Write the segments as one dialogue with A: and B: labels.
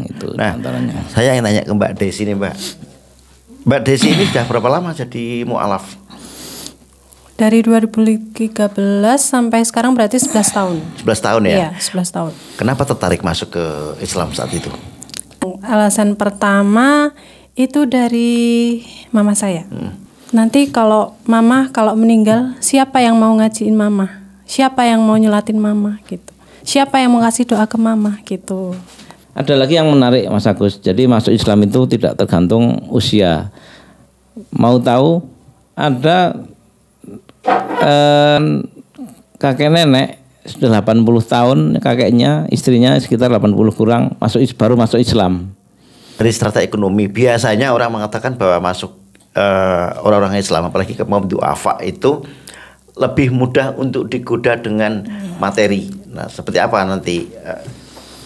A: itu.
B: Nah,
A: antaranya.
B: saya ingin tanya ke Mbak Desi nih, Mbak. Mbak Desi ini sudah berapa lama jadi mu'alaf?
C: Dari 2013 sampai sekarang berarti 11 tahun.
B: 11 tahun ya?
C: Iya, 11 tahun.
B: Kenapa tertarik masuk ke Islam saat itu?
C: Alasan pertama itu dari mama saya. Nanti kalau mama kalau meninggal, siapa yang mau ngajiin mama? Siapa yang mau nyulatin mama gitu? Siapa yang mau kasih doa ke mama gitu?
A: Ada lagi yang menarik Mas Agus. Jadi masuk Islam itu tidak tergantung usia. Mau tahu ada kakek nenek sudah 80 tahun, kakeknya, istrinya sekitar 80 kurang baru masuk Islam.
B: Dari strata ekonomi biasanya orang mengatakan bahwa masuk orang-orang Islam apalagi ke kaum du'afa itu lebih mudah untuk digoda dengan materi. Nah, seperti apa nanti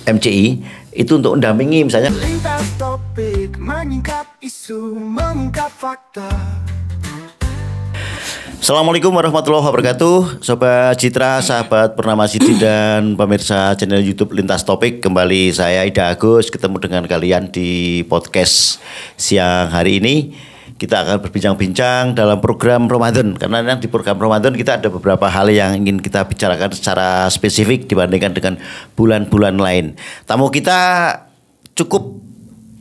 B: MCI itu untuk mendampingi misalnya.
D: Lintas topik, menyingkap isu, mengungkap fakta.
B: Assalamualaikum warahmatullahi wabarakatuh, Sobat Citra, sahabat Purnama Sidi dan pemirsa channel YouTube Lintas Topik. Kembali saya Ida Agus ketemu dengan kalian di podcast siang hari ini. Kita akan berbincang-bincang dalam program Ramadan. Karena di program Ramadan kita ada beberapa hal yang ingin kita bicarakan secara spesifik dibandingkan dengan bulan-bulan lain. Tamu kita cukup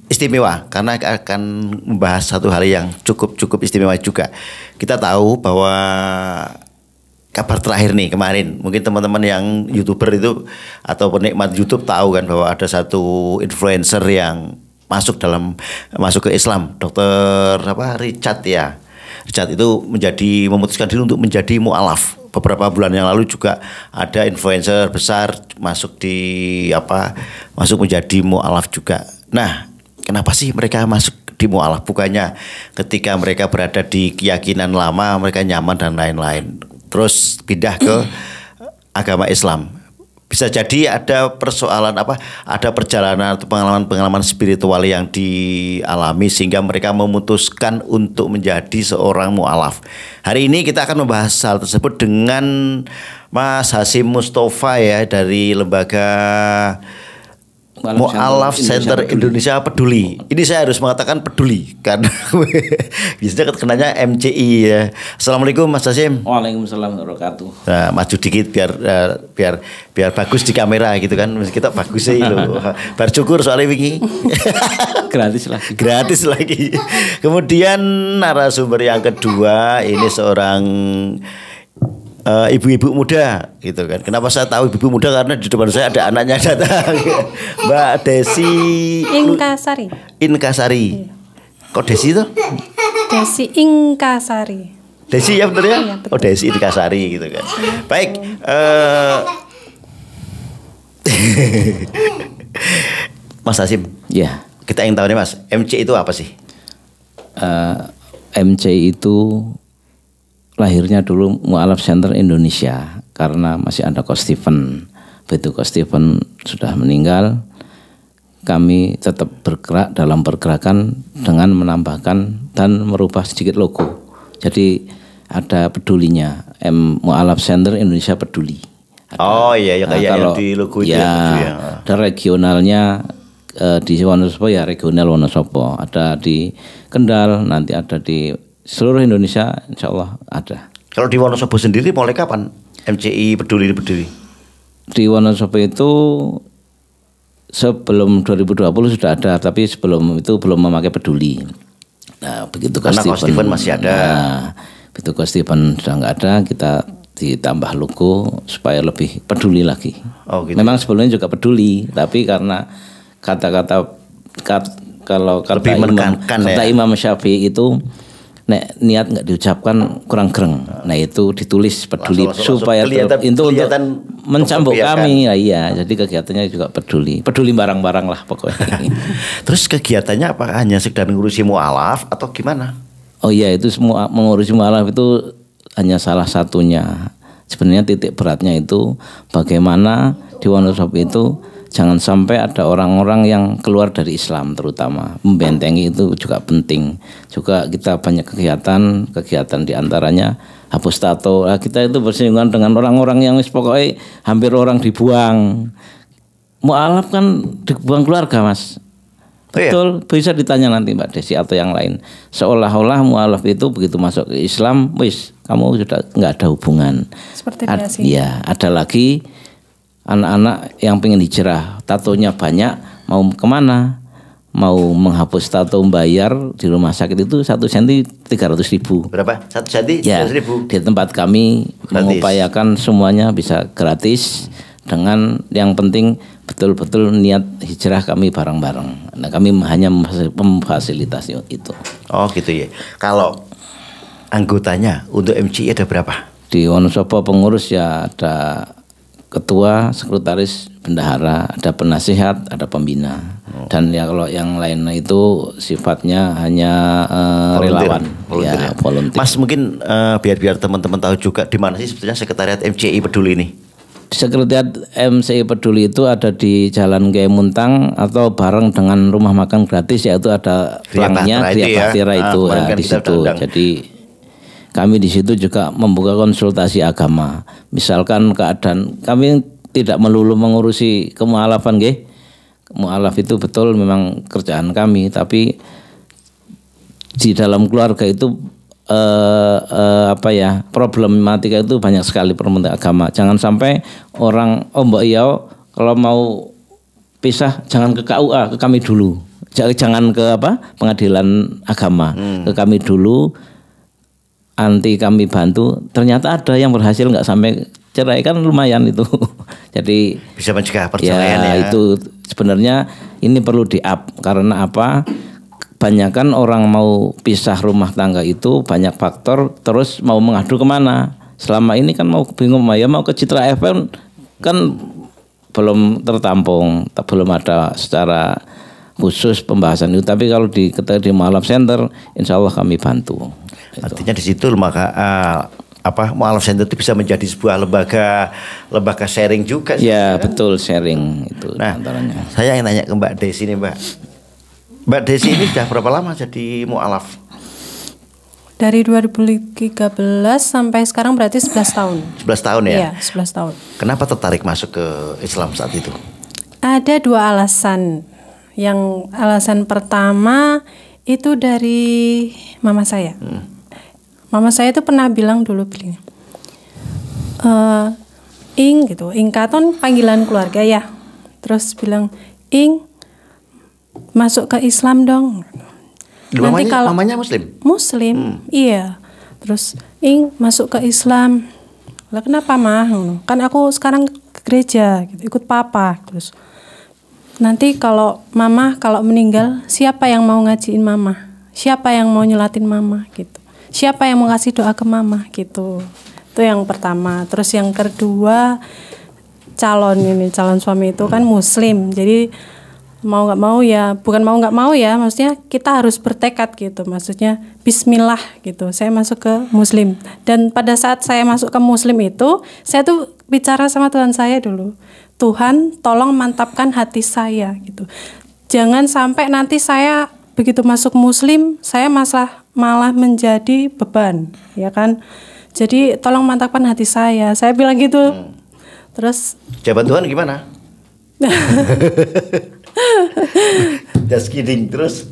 B: istimewa karena akan membahas satu hal yang cukup istimewa juga. Kita tahu bahwa kabar terakhir nih kemarin, mungkin teman-teman yang YouTuber itu atau penikmat YouTube tahu kan bahwa ada satu influencer yang masuk ke Islam, Dr. Richard ya. Richard itu memutuskan diri untuk menjadi mu'alaf. Beberapa bulan yang lalu juga ada influencer besar masuk menjadi mu'alaf juga. Nah, kenapa sih mereka masuk di mu'alaf? Bukannya ketika mereka berada di keyakinan lama mereka nyaman dan lain-lain, terus pindah ke agama Islam. Bisa jadi ada persoalan ada perjalanan atau pengalaman spiritual yang dialami sehingga mereka memutuskan untuk menjadi seorang mu'alaf. Hari ini kita akan membahas hal tersebut dengan Mas Hasyim Mustafa ya dari lembaga Mu'alaf Center Indonesia Peduli. Ini saya harus mengatakan peduli karena biasanya kenanya MCI ya. Assalamualaikum Mas Hasyim.
A: Waalaikumsalam warahmatullahi wabarakatuh.
B: Nah, maju dikit biar bagus di kamera gitu kan. Kita bagus sih loh. Bersyukur soalnya wingi. Gratis lagi. Kemudian narasumber yang kedua ini seorang ibu-ibu muda gitu kan. Kenapa saya tahu ibu muda? Karena di depan saya ada anaknya datang. Mbak Desi Inkasari. Kok Desi itu?
C: Desi Inkasari.
B: Desi ya benar ya?
C: Iya, betul.
B: Oh Desi Inkasari gitu kan. Baik. Mas Hasyim.
A: Ya.
B: Kita ingin tahu nih Mas, MC itu apa sih?
A: MC itu lahirnya dulu Mu'alaf Center Indonesia karena masih ada Coach Stephen. Begitu Coach Stephen sudah meninggal, kami tetap bergerak dalam pergerakan dengan menambahkan dan merubah sedikit logo. Jadi ada pedulinya, Mu'alaf Center Indonesia Peduli.
B: Oh iya ya kayak yang di logo itu
A: ya. Ada regionalnya di Wonosobo ya regional Wonosobo, ada di Kendal, nanti ada di seluruh Indonesia insya Allah ada.
B: Kalau di Wonosobo sendiri mulai kapan MCI peduli?
A: Di Wonosobo itu sebelum 2020 sudah ada, tapi sebelum itu belum memakai peduli. Nah begitu
B: karena Coach Stephen masih ada.
A: Nah, begitu Coach Stephen sudah nggak ada, kita ditambah logo supaya lebih peduli lagi.
B: Oh, gitu. Memang
A: sebelumnya juga peduli, tapi karena kalau kata Imam Syafi'i itu niat nggak diucapkan kurang gereng. Nah itu ditulis peduli supaya itu untuk mencambuk kami. Ya, iya, jadi kegiatannya juga peduli barang-barang lah pokoknya.
B: Terus kegiatannya apa? Hanya sekedar ngurusi mu'alaf atau gimana?
A: Oh iya, itu semua mengurusi mu'alaf itu hanya salah satunya. Sebenarnya titik beratnya itu bagaimana di Wonosobo itu jangan sampai ada orang-orang yang keluar dari Islam, terutama membentengi itu juga penting. Juga kita banyak kegiatan diantaranya hapus tato. Nah, kita itu bersinggungan dengan orang-orang yang pokoknya hampir orang dibuang. Mu'alaf kan dibuang keluarga Mas.
B: iya?
A: Betul, bisa ditanya nanti Mbak Desi atau yang lain. Seolah-olah mualaf itu begitu masuk ke Islam, wis kamu sudah nggak ada hubungan.
C: Seperti biasa.
A: Iya, ada lagi anak-anak yang pengen hijrah, tatonya banyak, mau kemana? Mau menghapus tato bayar di rumah sakit itu 1 senti 300.000.
B: Berapa? 1 senti?
A: Ya,
B: 100.000.
A: di tempat kami
B: Gratis.
A: mengupayakan semuanya bisa gratis dengan yang penting betul-betul niat hijrah kami bareng-bareng. Nah, kami hanya memfasilitasi itu.
B: Oh gitu ya. Kalau anggotanya untuk MCI ada berapa?
A: Di Wonosobo pengurus ya ada ketua, sekretaris, bendahara, ada penasihat, ada pembina. Dan ya kalau yang lain itu sifatnya hanya relawan,
B: Volunteer.
A: ya volunteer.
B: Mas mungkin biar teman-teman tahu juga di mana sih sebetulnya sekretariat MCI Peduli ini?
A: Sekretariat MCI Peduli itu ada di Jalan Kiai Muntang atau bareng dengan rumah makan gratis, yaitu ada pelangnya Gria Bahtera itu
B: kemarin
A: ya,
B: kan
A: di
B: kita
A: situ.
B: undang.
A: Jadi kami di situ juga membuka konsultasi agama. Misalkan keadaan kami tidak melulu mengurusi kemualafan, nggih. Mualaf itu betul memang kerjaan kami, tapi di dalam keluarga itu problematika itu banyak sekali permentak agama. Jangan sampai orang mbak iya kalau mau pisah jangan ke KUA, ke kami dulu. Jangan ke pengadilan agama, ke kami dulu. Nanti kami bantu. Ternyata ada yang berhasil nggak sampai cerai, kan lumayan itu. Jadi
B: Bisa mencegah perceraian ya.
A: itu sebenarnya ini perlu di-up karena apa? Kebanyakan orang mau pisah rumah tangga itu banyak faktor, terus mau mengadu kemana? Selama ini kan mau bingung, ya mau ke Citra FM kan belum tertampung, belum ada secara khusus pembahasan itu. Tapi kalau di Mualaf Center, insya Allah kami bantu.
B: Artinya di situ lembaga Mualaf Center itu bisa menjadi sebuah lembaga sharing juga sih.
A: Ya betul, sharing itu
B: Nah,
A: antaranya.
B: saya ingin nanya ke Mbak Desi nih Mbak. Mbak Desi ini sudah berapa lama jadi mualaf?
C: Dari 2013 sampai sekarang berarti 11 tahun.
B: 11 tahun ya?
C: Iya, 11 tahun.
B: Kenapa tertarik masuk ke Islam saat itu?
C: Ada 2 alasan. Yang alasan pertama itu dari mama saya. Mama saya itu pernah bilang dulu bilangnya, Ing gitu, Ing katon panggilan keluarga ya. Terus bilang, Ing masuk ke Islam dong.
B: Mamanya Muslim?
C: Muslim, iya. Terus, Ing masuk ke Islam. Lah kenapa mah? Kan aku sekarang ke gereja, gitu, ikut papa. Terus nanti kalau mama kalau meninggal, siapa yang mau ngajiin mama? Siapa yang mau nyulatin mama? Gitu. Siapa yang mau kasih doa ke mama? Gitu. Itu yang pertama. Terus yang kedua, calon suami itu kan Muslim. Jadi mau nggak mau ya, bukan mau nggak mau ya, maksudnya kita harus bertekad gitu, maksudnya Bismillah gitu, saya masuk ke Muslim. Dan pada saat saya masuk ke Muslim itu, saya tuh bicara sama Tuhan saya dulu, Tuhan tolong mantapkan hati saya gitu, jangan sampai nanti saya begitu masuk Muslim, saya malah menjadi beban, ya kan, jadi tolong mantapkan hati saya bilang gitu. Terus
B: Jawaban Tuhan gimana? Just kidding. Terus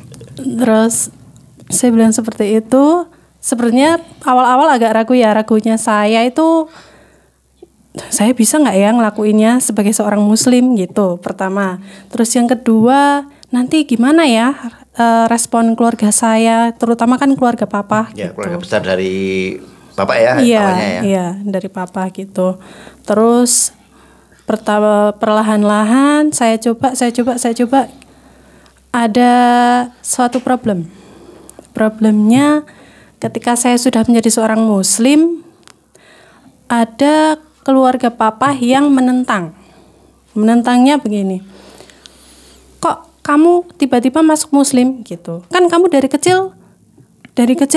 B: saya bilang seperti itu. Sebenarnya awal-awal agak ragunya saya itu, saya bisa nggak ya ngelakuinnya sebagai seorang Muslim gitu, pertama. Terus yang kedua, nanti gimana ya respon keluarga saya, terutama kan keluarga papa Ya,
C: gitu.
B: keluarga besar dari bapak ya?
C: Iya, dari papa gitu. Terus perlahan-lahan saya coba. Ada suatu problem. Problemnya ketika saya sudah menjadi seorang Muslim, ada keluarga papa yang menentang. Menentangnya begini, kok kamu tiba-tiba masuk Muslim gitu? Kan kamu dari kecil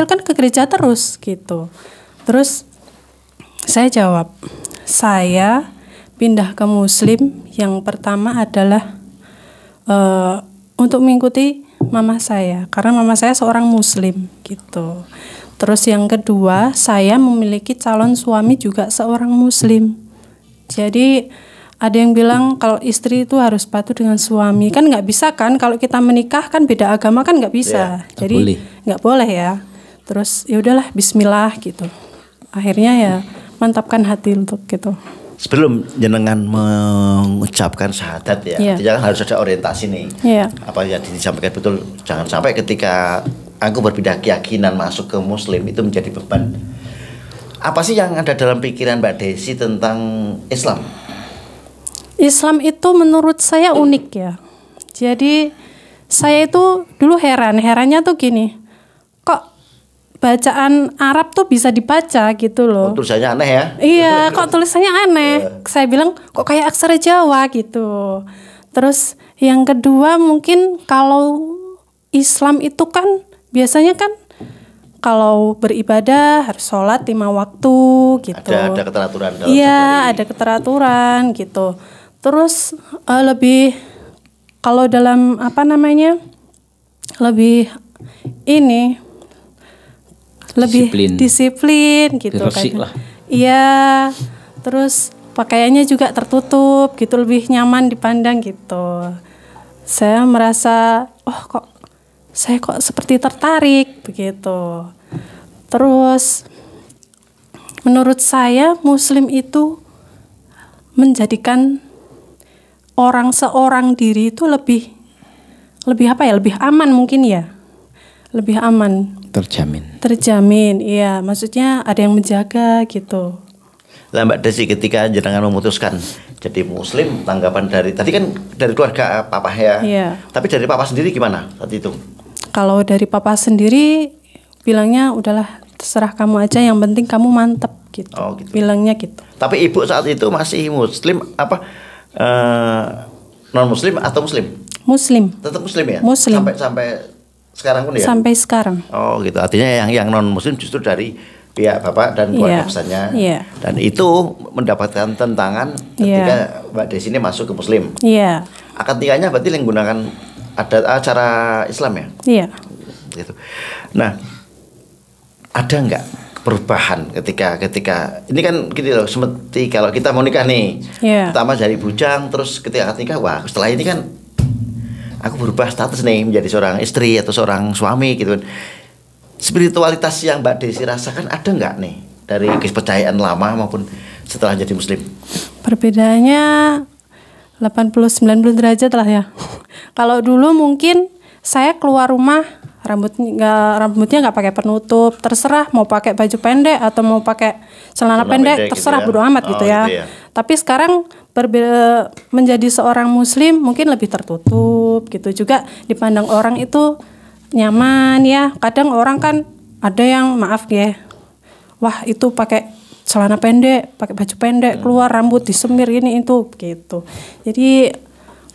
C: kan ke gereja terus gitu. Terus saya jawab, saya pindah ke Muslim yang pertama adalah untuk mengikuti mama saya, karena mama saya seorang Muslim gitu. Terus yang kedua, saya memiliki calon suami juga seorang Muslim. Jadi ada yang bilang kalau istri itu harus patuh dengan suami, kan nggak bisa kan, kalau kita menikah kan beda agama kan nggak bisa, jadi nggak boleh ya. Terus ya udahlah Bismillah gitu, akhirnya ya mantapkan hati untuk gitu.
B: Sebelum jenengan mengucapkan syahadat ya, artinya kan harus ada orientasi nih. Apa yang disampaikan betul, jangan sampai ketika aku berpindah keyakinan masuk ke Muslim itu menjadi beban. Apa sih yang ada dalam pikiran Mbak Desi tentang Islam?
C: Islam itu menurut saya unik ya. Jadi saya itu dulu herannya tuh gini, kok bacaan Arab tuh bisa dibaca gitu loh.
B: Tulisannya aneh ya?
C: Iya, kok tulisannya aneh. Saya bilang kok kayak aksara Jawa gitu. Terus yang kedua mungkin kalau Islam itu kan biasanya kan kalau beribadah harus sholat 5 waktu gitu.
B: Ada keteraturan dalam
C: ada keteraturan gitu. Terus lebih kalau dalam lebih ini lebih disiplin gitu kan. Iya. Terus pakaiannya juga tertutup gitu, lebih nyaman dipandang gitu. Saya merasa saya kok seperti tertarik begitu. Terus menurut saya Muslim itu menjadikan seorang diri itu lebih lebih aman mungkin ya. Lebih aman. Terjamin, iya. Maksudnya ada yang menjaga gitu.
B: Lah Mbak Desi, ketika jenengan memutuskan jadi Muslim, tanggapan dari tadi kan dari keluarga papa ya.
C: Iya.
B: Tapi dari papa sendiri gimana saat itu?
C: Kalau dari papa sendiri bilangnya udahlah terserah kamu aja, yang penting kamu mantep gitu.
B: Gitu.
C: Bilangnya gitu.
B: Tapi ibu saat itu masih Muslim non Muslim atau Muslim?
C: Muslim.
B: Tetap Muslim ya?
C: Muslim.
B: Sampai sekarang pun ya?
C: Sampai sekarang.
B: Oh gitu, artinya yang non Muslim justru dari pihak bapak dan keluarga besarnya. Dan itu mendapatkan tentangan ketika Mbak Desi ini masuk ke Muslim. Akad nikahnya berarti yang menggunakan acara Islam ya?
C: Iya.
B: Gitu. Nah, ada nggak perubahan ketika ini kan gini loh, seperti kalau kita mau nikah nih, pertama dari bujang, terus ketika akad nikah, wah setelah ini kan aku berubah status nih menjadi seorang istri atau seorang suami gitu kan. Spiritualitas yang Mbak Desi rasakan ada nggak nih dari kepercayaan lama maupun setelah jadi Muslim?
C: Perbedaannya 80-90 derajat lah ya. Kalau dulu mungkin saya keluar rumah rambutnya nggak pakai penutup, terserah mau pakai baju pendek atau mau pakai celana pendek terserah, bodo amat gitu ya. Tapi sekarang menjadi seorang Muslim mungkin lebih tertutup gitu, juga dipandang orang itu nyaman ya. Kadang orang kan ada yang maaf ya, wah itu pakai celana pendek, pakai baju pendek, keluar rambut disemir ini itu gitu. Jadi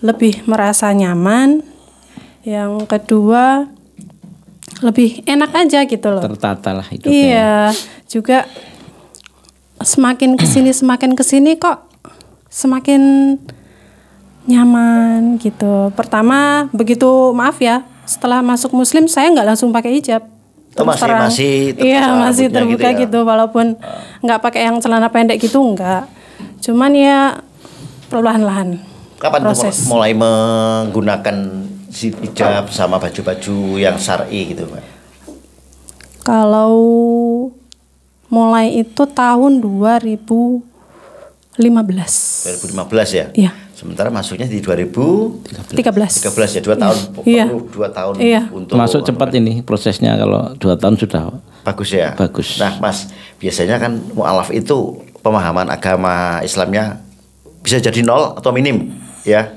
C: lebih merasa nyaman. Yang kedua lebih enak aja gitu loh.
A: Tertata lah hidupnya.
C: Iya, juga semakin kesini kok semakin nyaman gitu. Pertama begitu maaf ya, setelah masuk Muslim saya nggak langsung pakai hijab.
B: Masih
C: terbuka gitu, walaupun nggak pakai yang celana pendek gitu nggak. Cuman ya perlahan-lahan.
B: Kapan
C: proses.
B: Mulai menggunakan hijab sama baju-baju yang syar'i gitu, Mbak?
C: Kalau mulai itu tahun 2015
B: ya?
C: Iya.
B: Sementara masuknya di 2013 ya, 2 tahun. Perlu 2 tahun untuk
A: masuk cepat ini prosesnya. Kalau 2 tahun sudah
B: bagus ya.
A: Bagus.
B: Nah Mas, biasanya kan mu'alaf itu pemahaman agama Islamnya bisa jadi 0 atau minim ya.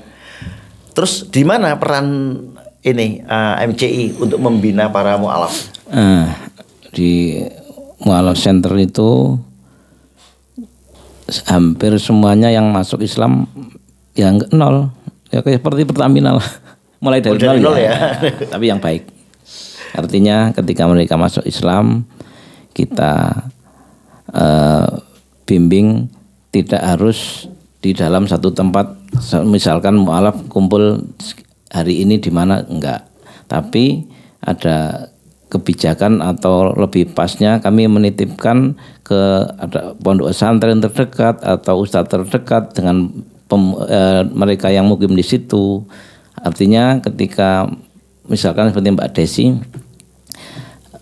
B: Terus di mana peran ini MCI untuk membina para mu'alaf?
A: Di mu'alaf center itu hampir semuanya yang masuk Islam yang 0, ya kayak seperti Pertamina lah, mulai dari 0 ya. Tapi yang baik. Artinya ketika mereka masuk Islam, kita bimbing tidak harus di dalam satu tempat. Misalkan mu'alaf kumpul hari ini di mana, enggak. Tapi ada kebijakan atau lebih pasnya kami menitipkan ke ada pondok pesantren terdekat atau ustadz terdekat dengan mereka yang mukim di situ. Artinya ketika misalkan seperti Mbak Desi,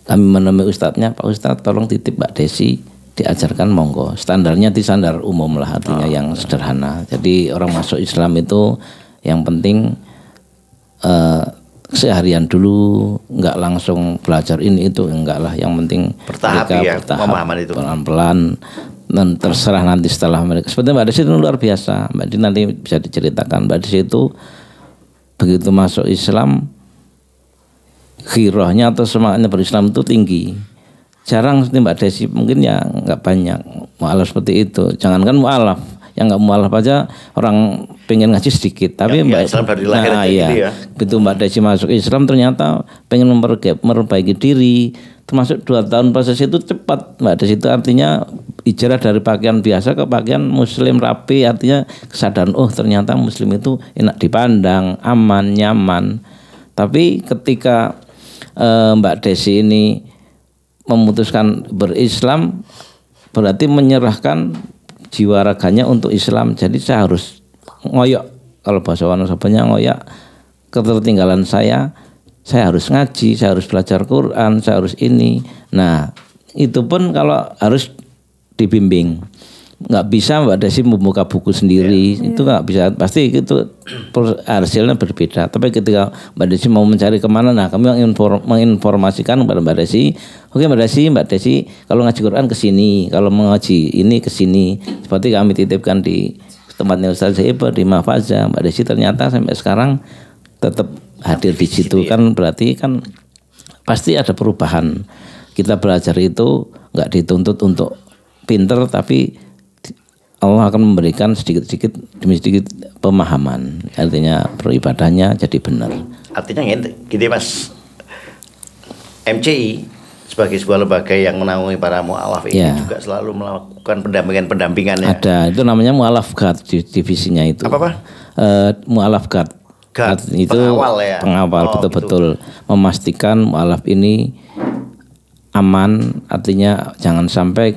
A: kami menemui ustadznya, Pak Ustadz tolong titip Mbak Desi, diajarkan monggo. Standarnya di standar umum lah, artinya yang sederhana. Jadi orang masuk Islam itu yang penting seharian dulu, nggak langsung belajar ini itu, enggak lah. Yang penting
B: bertahap ya, pemahaman itu
A: pelan-pelan, dan terserah nanti setelah mereka. Seperti Mbak Desi itu luar biasa. Mbak Desi nanti bisa diceritakan. Mbak Desi itu begitu masuk Islam, khirohnya atau semangatnya berislam itu tinggi. Jarang seperti Mbak Desi, mungkin ya nggak banyak mu'alaf seperti itu. Jangankan mu'alaf, yang nggak mu'alaf aja orang pengen ngaji sedikit. Tapi Mbak
B: Islam dari lahir
A: ya. Begitu Mbak Desi masuk Islam ternyata pengen memperbaiki diri. Termasuk 2 tahun proses itu cepat. Mbak Desi itu artinya hijrah dari pakaian biasa ke pakaian muslim rapi. Artinya kesadaran, oh ternyata muslim itu enak dipandang, aman, nyaman. Tapi ketika Mbak Desi ini memutuskan berislam, berarti menyerahkan jiwa raganya untuk Islam. Jadi saya harus ngoyok, kalau bahasa Wonosobanya ngoyok ketertinggalan saya harus ngaji, saya harus belajar Quran, saya harus ini. Nah itu pun kalau harus dibimbing. Nggak bisa Mbak Desi membuka buku sendiri, itu nggak bisa, pasti itu hasilnya berbeda. Tapi ketika Mbak Desi mau mencari kemana, nah kami menginformasikan kepada Mbak Desi, oke Mbak Desi kalau ngaji Quran ke sini, kalau mengaji ini ke sini. Seperti kami titipkan di tempatnya Ustaz Zaiber di Mahfaza, Mbak Desi ternyata sampai sekarang tetap hadir di situ. Kan berarti kan pasti ada perubahan. Kita belajar itu nggak dituntut untuk pinter, tapi Allah akan memberikan sedikit-sedikit demi sedikit pemahaman. Artinya peribadahnya jadi benar.
B: Artinya gini Mas, MCI sebagai sebuah lembaga yang menaungi para mu'alaf ini juga selalu melakukan pendampingan-pendampingan ya.
A: Ada, itu namanya mu'alaf guard divisinya itu.
B: Apa?
A: Mu'alaf guard. Itu
B: pengawal ya.
A: Pengawal betul-betul memastikan mu'alaf ini aman. Artinya jangan sampai,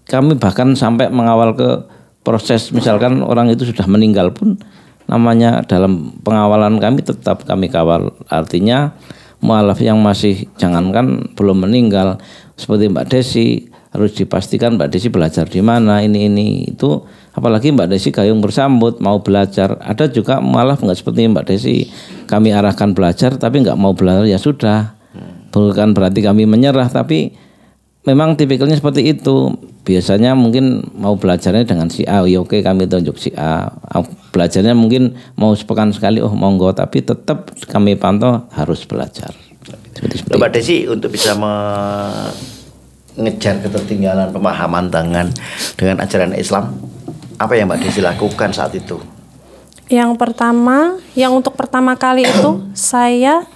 A: kami bahkan sampai mengawal ke proses, misalkan orang itu sudah meninggal pun namanya dalam pengawalan kami tetap kami kawal. Artinya mu'alaf yang masih, jangankan belum meninggal seperti Mbak Desi, harus dipastikan Mbak Desi belajar di mana ini itu. Apalagi Mbak Desi gayung bersambut mau belajar. Ada juga mu'alaf nggak seperti Mbak Desi, kami arahkan belajar tapi nggak mau belajar, ya sudah. Bukan berarti kami menyerah, tapi memang tipikalnya seperti itu. Biasanya mungkin mau belajarnya dengan si A, ya oke kami tunjuk si A. Belajarnya mungkin mau sepekan sekali, oh monggo, tapi tetap kami pantau harus belajar. Seperti
B: Mbak Desi untuk bisa mengejar ketertinggalan pemahaman dengan ajaran Islam, apa yang Mbak Desi lakukan saat itu?
C: Yang untuk pertama kali itu saya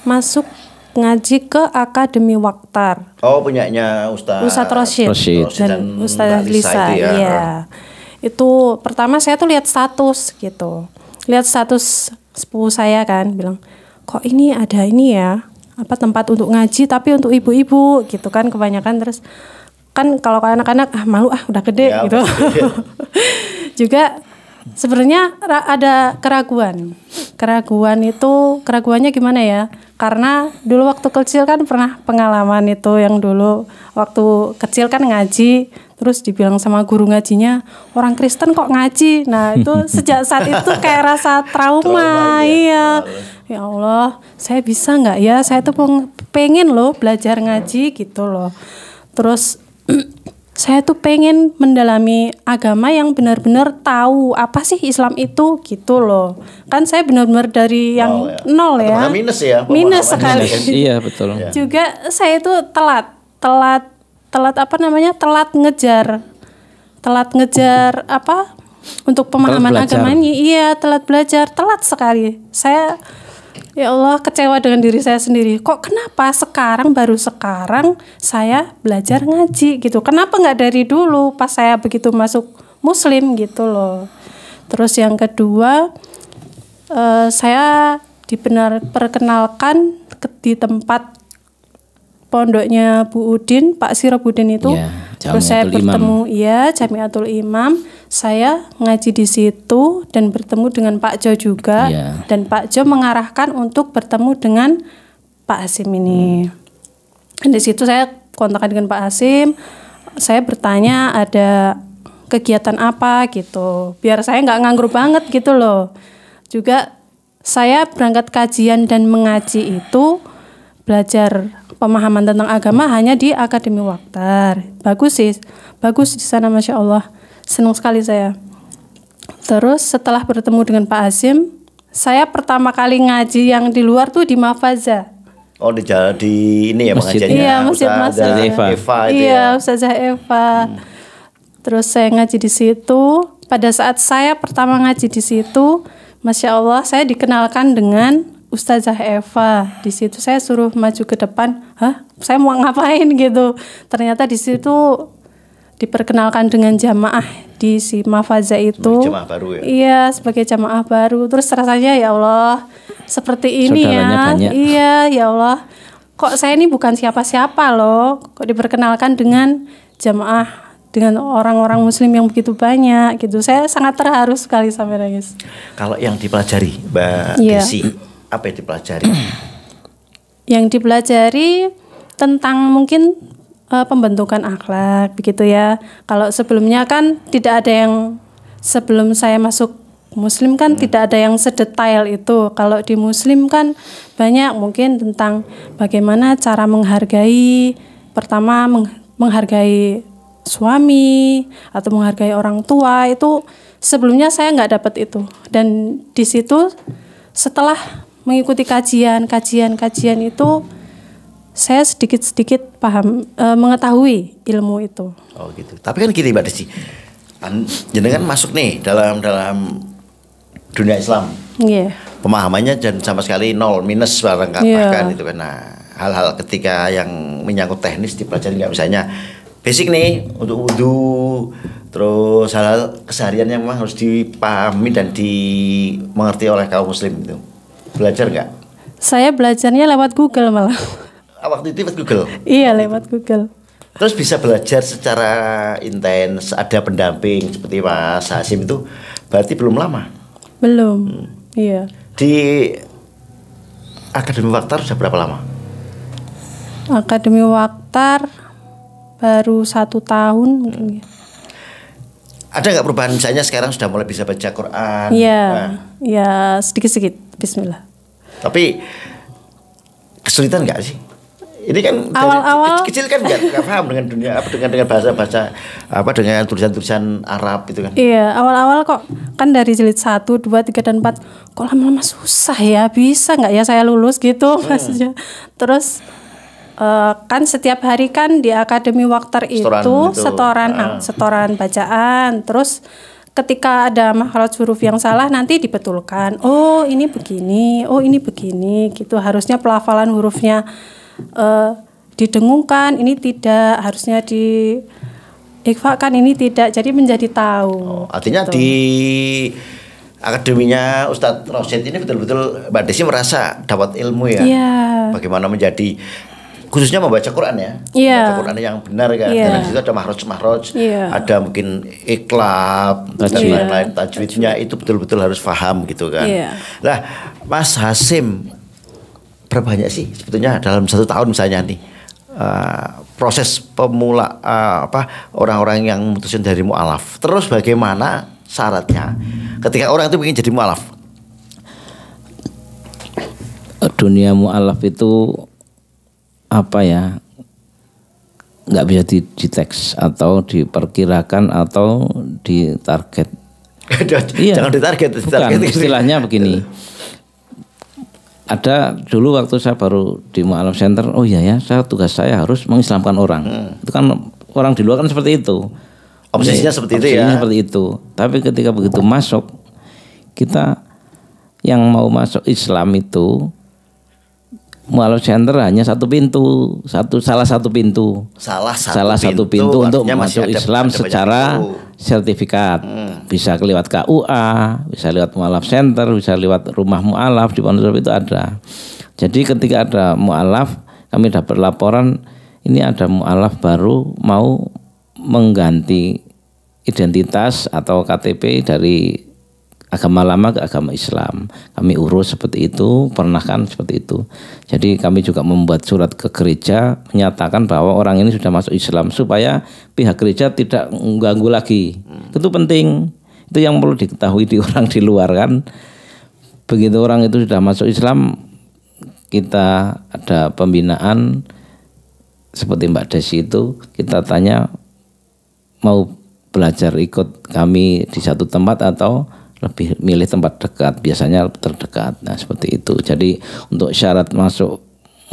C: masuk ngaji ke Akademi Waktar.
B: Oh, punyanya Ustadz
C: Rosyid dan Ustazah Lisa. Iya. Itu pertama saya tuh lihat status gitu. Lihat status sepupu saya kan, bilang, "Kok ini ada ini ya? Apa tempat untuk ngaji tapi untuk ibu-ibu gitu kan kebanyakan." Terus kan kalau anak-anak malu udah gede ya, gitu. Juga sebenarnya ada keraguan. Keraguannya gimana ya? Karena dulu waktu kecil kan pernah pengalaman itu, yang dulu waktu kecil kan ngaji, terus dibilang sama guru ngajinya, orang Kristen kok ngaji. Nah itu sejak saat itu kayak rasa trauma. Iya. Ya Allah, saya bisa nggak ya? Saya tuh pengen loh belajar ngaji gitu loh. Terus saya tuh pengen mendalami agama yang benar-benar tahu apa sih Islam itu gitu loh. Kan saya benar-benar dari yang nol ya.
B: Minus ya.
C: Minus sekali.
A: Iya betul.
C: Juga saya itu telat ngejar apa untuk pemahaman agamanya. Iya, telat belajar, telat sekali. Saya ya Allah kecewa dengan diri saya sendiri. Kok kenapa baru sekarang saya belajar ngaji gitu? Kenapa nggak dari dulu pas saya begitu masuk Muslim gitu loh. Terus yang kedua, saya diperkenalkan di tempat pondoknya Bu Udin, Pak Sirobudin itu. Terus saya bertemu Jamiatul Imam. Saya ngaji di situ dan bertemu dengan Pak Jo juga. Dan Pak Jo mengarahkan untuk bertemu dengan Pak Hasim ini. Dan di situ saya kontakkan dengan Pak Hasim. Saya bertanya ada kegiatan apa gitu. Biar saya nggak nganggur banget gitu loh. Juga saya berangkat kajian dan mengaji itu belajar pemahaman tentang agama hanya di Akademi Waktar. Bagus sih, bagus di sana, Masya Allah. Senang sekali saya. Terus setelah bertemu dengan Pak Hasim, saya pertama kali ngaji yang di luar tuh di Mafaza.
B: Oh di ini ya pengajiannya.
C: Iya, Masjid Masal. Iya, Ustazah Eva. Terus saya ngaji di situ. Pada saat saya pertama ngaji di situ, Masya Allah, saya dikenalkan dengan Ustazah Eva. Di situ saya suruh maju ke depan. Saya mau ngapain gitu. Ternyata di situ diperkenalkan dengan jamaah di si Mafaza itu.
B: Jamaah baru ya?
C: Iya, sebagai jamaah baru. Terus rasanya ya Allah, seperti ini ya.
A: Banyak.
C: Iya, ya Allah. Kok saya ini bukan siapa-siapa loh. Kok diperkenalkan dengan jamaah, dengan orang-orang muslim yang begitu banyak gitu. Saya sangat terharu sekali sampai nangis.
B: Kalau yang dipelajari Mbak Desi, apa yang dipelajari?
C: Yang dipelajari tentang mungkin pembentukan akhlak begitu ya. Kalau sebelumnya kan tidak ada yang, sebelum saya masuk muslim kan tidak ada yang sedetail itu. Kalau di muslim kan banyak mungkin tentang bagaimana cara menghargai, pertama menghargai suami atau menghargai orang tua, itu sebelumnya saya nggak dapat itu. Dan di situ setelah mengikuti kajian itu saya sedikit paham, mengetahui ilmu itu.
B: Oh gitu. Tapi kan gini Mbak Desi, jenengan masuk nih dalam dunia Islam.
C: Iya.
B: Pemahamannya dan sama sekali nol, minus bahkan itu kan. Nah, hal-hal ketika yang menyangkut teknis dipelajari nggak, misalnya basic nih untuk wudu, terus hal-hal keseharian yang memang harus dipahami dan dimengerti oleh kaum muslim itu. Belajar nggak?
C: Saya belajarnya lewat Google malah.
B: Waktu itu lewat Google?
C: Iya, lewat Google.
B: Terus bisa belajar secara intens, ada pendamping seperti Mas Hasim itu, berarti belum lama?
C: Belum, iya.
B: Di Akademi Waktar sudah berapa lama?
C: Akademi Waktar baru 1 tahun mungkin.
B: Ada nggak perubahan, misalnya sekarang sudah mulai bisa baca Quran?
C: Iya, ya sedikit-sedikit, bismillah.
B: Tapi kesulitan nggak sih? Ini kan
C: awal-awal
B: kecil kan nggak paham dengan dunia dengan bahasa dengan tulisan-tulisan Arab itu kan.
C: Iya, awal-awal kok kan dari jilid 1, 2, 3 dan 4 kok lama-lama susah ya, bisa nggak ya saya lulus gitu maksudnya. Terus kan setiap hari kan di Akademi Waktar itu setoran bacaan. Terus ketika ada makhraj huruf yang salah nanti dibetulkan. Oh ini begini, oh ini begini gitu. Harusnya pelafalan hurufnya didengungkan, ini tidak. Harusnya diikhfakan, ini tidak. Jadi menjadi tahu.
B: Artinya
C: gitu.
B: Di akademinya Ustadz Rosyid ini betul-betul Mbak Desi merasa dapat ilmu ya.
C: Yeah.
B: Bagaimana menjadi, khususnya membaca Quran ya.
C: Yeah.
B: Membaca Quran yang benar kan.
C: Yeah.
B: Dan di situ ada makhraj,
C: Yeah.
B: ada mungkin iklab dan lain-lain, tajwidnya itu betul-betul harus paham gitu kan.
C: Yeah.
B: Lah, Mas Hasim, berapa banyak sih sebetulnya dalam 1 tahun misalnya nih proses orang-orang yang memutuskan dari mu'alaf. Terus bagaimana syaratnya ketika orang itu ingin jadi mu'alaf?
A: Dunia mu'alaf itu apa ya, nggak bisa diteks atau diperkirakan atau ditarget.
B: Jangan ditarget.
A: Bukan, istilahnya begini. Ada dulu waktu saya baru di Mu'alaf Center, oh iya ya, tugas saya harus mengislamkan orang. Itu kan orang di luar kan seperti itu.
B: Obsesinya seperti itu ya.
A: Seperti itu. Tapi ketika begitu masuk, kita yang mau masuk Islam itu Mu'alaf Center hanya satu pintu, salah satu pintu untuk masuk Islam secara sertifikat. Bisa lewat KUA, bisa lewat Mu'alaf Center, bisa lewat rumah mu'alaf di Pondok itu ada. Jadi ketika ada mu'alaf, kami dapat laporan ini ada mu'alaf baru mau mengganti identitas atau KTP dari agama lama ke agama Islam. Kami urus seperti itu, pernah kan seperti itu. Jadi kami juga membuat surat ke gereja menyatakan bahwa orang ini sudah masuk Islam supaya pihak gereja tidak mengganggu lagi. Itu penting. Itu yang perlu diketahui di orang di luar kan. Begitu orang itu sudah masuk Islam, kita ada pembinaan seperti Mbak Desi itu, kita tanya mau belajar ikut kami di satu tempat atau lebih milih tempat dekat, biasanya terdekat. Nah seperti itu. Jadi untuk syarat masuk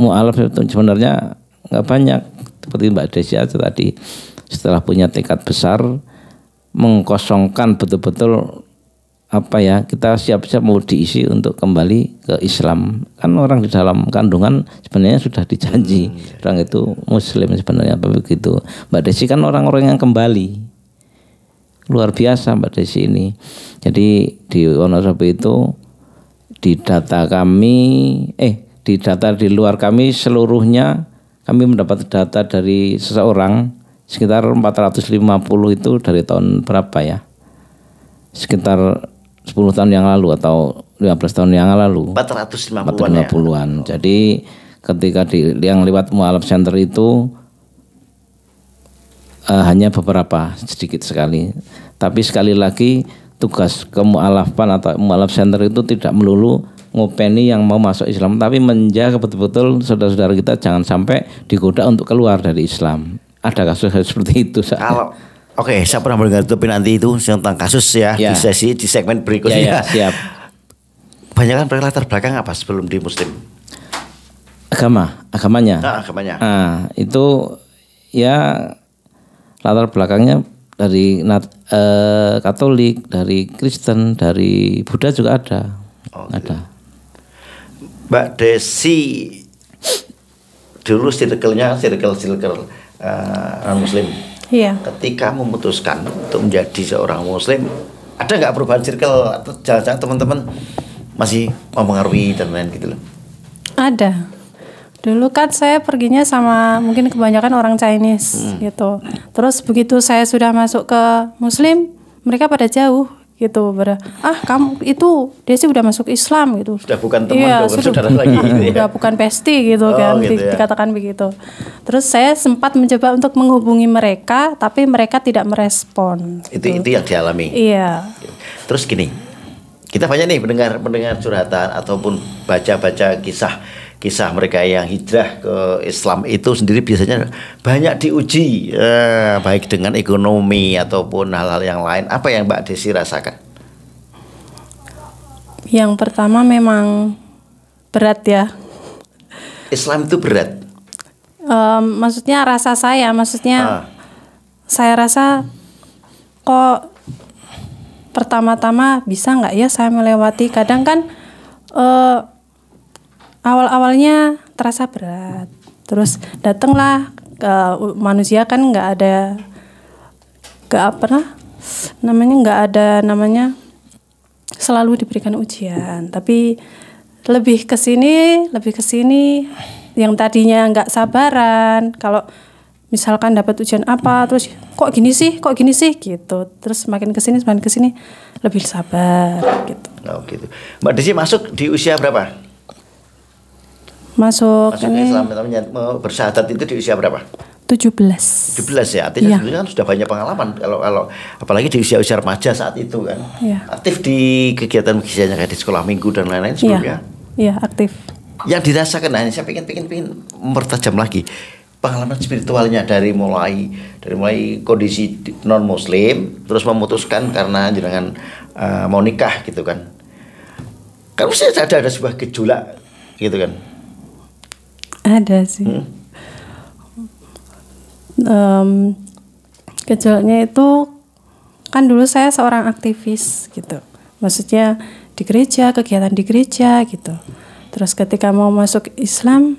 A: mu'alaf itu sebenarnya nggak banyak. Seperti Mbak Desi aja tadi, setelah punya tekad besar, mengkosongkan betul-betul apa ya, kita siap-siap mau diisi untuk kembali ke Islam. Kan orang di dalam kandungan sebenarnya sudah dijanji orang itu Muslim sebenarnya begitu. Mbak Desi kan orang-orang yang kembali. Luar biasa Mbak Desi ini. Jadi di Wonosobo itu di data di luar kami seluruhnya kami mendapat data dari seseorang sekitar 450 itu dari tahun berapa ya? Sekitar 10 tahun yang lalu atau 15 tahun yang lalu. 450-an. Jadi ketika yang lewat mu'alaf center itu hanya beberapa, sedikit sekali. Tapi sekali lagi tugas kemu'alafan atau mu'alaf center itu tidak melulu ngopeni yang mau masuk Islam, tapi menjaga betul-betul saudara-saudara kita jangan sampai digoda untuk keluar dari Islam. Ada kasus seperti itu.
B: Oke, saya pernah mendengar topik nanti itu tentang kasus ya, di sesi di segmen berikutnya.
A: Ya, siap.
B: Banyak kan latar belakang apa sebelum di Muslim?
A: Agamanya.
B: Agamanya.
A: Itu ya latar belakangnya dari Katolik, dari Kristen, dari Buddha juga ada. Ada.
B: Mbak Desi dulu circle non Muslim.
C: Iya.
B: Ketika memutuskan untuk menjadi seorang Muslim, ada nggak perubahan circle atau jangan-jangan teman-teman masih mempengaruhi dan lain gitu loh?
C: Ada. Dulu kan saya perginya sama mungkin kebanyakan orang Chinese gitu. Terus begitu saya sudah masuk ke Muslim, mereka pada jauh gitu. Kamu itu Desi udah masuk Islam gitu.
B: Sudah bukan teman, bukan saudara lagi gitu ya.
C: Udah bukan pesti gitu kan,
B: gitu ya.
C: dikatakan begitu. Terus saya sempat mencoba untuk menghubungi mereka, tapi mereka tidak merespon.
B: Itu yang dialami.
C: Iya.
B: Terus gini, kita banyak nih mendengar curhatan ataupun baca-baca kisah mereka yang hijrah ke Islam itu sendiri biasanya banyak diuji, baik dengan ekonomi ataupun hal-hal yang lain. Apa yang Mbak Desi rasakan?
C: Yang pertama memang berat ya.
B: Islam itu berat.
C: Maksudnya saya rasa kok pertama-tama bisa nggak ya saya melewati. Kadang kan awal-awalnya terasa berat, terus datanglah manusia kan nggak ada selalu diberikan ujian, tapi lebih ke sini yang tadinya nggak sabaran kalau misalkan dapat ujian apa terus kok gini sih gitu, terus semakin kesini lebih sabar gitu.
B: Oh gitu. Mbak Desi masuk di usia berapa?
C: Masuk ini
B: Islam bersyahadat itu di usia berapa?
C: 17
B: ya, artinya sebenarnya kan sudah banyak pengalaman kalau apalagi di usia remaja saat itu kan. Aktif di kegiatan-kegiatannya kayak di sekolah minggu dan lain-lain sebelumnya.
C: Iya, aktif.
B: Yang dirasakan, saya pengen mempertajam lagi pengalaman spiritualnya dari mulai kondisi non Muslim terus memutuskan karena jangan mau nikah gitu kan. Kan mesti ada sebuah gejolak gitu kan.
C: Ada sih. Gejolaknya itu kan dulu saya seorang aktivis gitu. Maksudnya di gereja, kegiatan di gereja gitu. Terus ketika mau masuk Islam,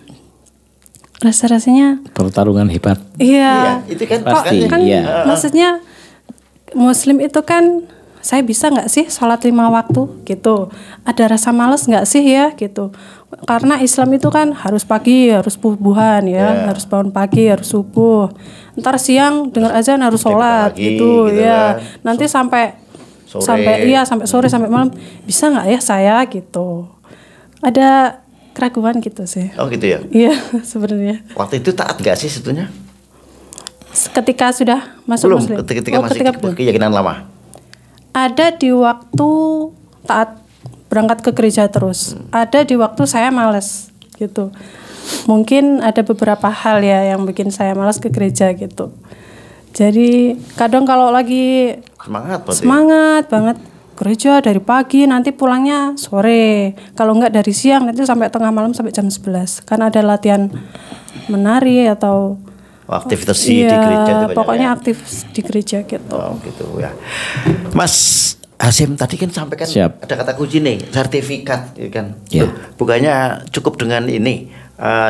C: rasanya
A: pertarungan hebat.
C: Iya.
B: Itu kan
A: pasti.
C: Maksudnya Muslim itu kan saya bisa nggak sih sholat 5 waktu gitu, ada rasa males nggak sih ya gitu, karena Islam itu kan harus pagi harus bubuhan ya, harus bangun pagi harus subuh, ntar siang dengar azan harus sholat
B: pagi,
C: gitu ya
B: kan.
C: nanti sampai
B: Sore.
C: sampai sore sampai malam, bisa nggak ya saya gitu, ada keraguan gitu sih.
B: Oh gitu ya.
C: Iya sebenarnya.
B: Waktu itu taat gak sih sebetulnya?
C: Ketika sudah masuk
B: Belum,
C: Muslim.
B: ketika masih
C: ketika belum.
B: keyakinan lama.
C: Ada di waktu taat berangkat ke gereja terus. Ada di waktu saya malas gitu. Mungkin ada beberapa hal ya yang bikin saya malas ke gereja gitu. Jadi kadang kalau lagi
B: Semangat berarti.
C: semangat banget gereja dari pagi, nanti pulangnya sore. Kalau enggak dari siang nanti sampai tengah malam sampai jam 11. Kan ada latihan menari atau
B: Aktivitas di gereja itu banyak
C: pokoknya
B: ya?
C: aktif di gereja gitu.
B: Oh gitu ya. Mas Hasim tadi kan sampaikan
A: Siap.
B: ada kata kunci nih, sertifikat ya kan.
A: Ya.
B: Loh, bukannya cukup dengan ini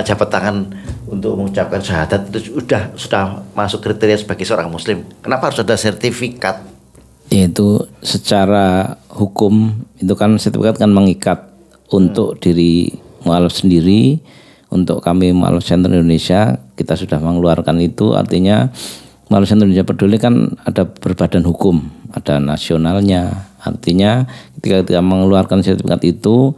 B: jabat tangan untuk mengucapkan syahadat itu sudah masuk kriteria sebagai seorang muslim. Kenapa harus ada sertifikat?
A: Yaitu secara hukum itu kan sertifikat kan mengikat untuk diri mualaf sendiri, untuk kami Mualaf Center Indonesia kita sudah mengeluarkan itu, artinya Mualaf Center Indonesia Peduli kan ada berbadan hukum, ada nasionalnya, artinya ketika kita mengeluarkan sertifikat itu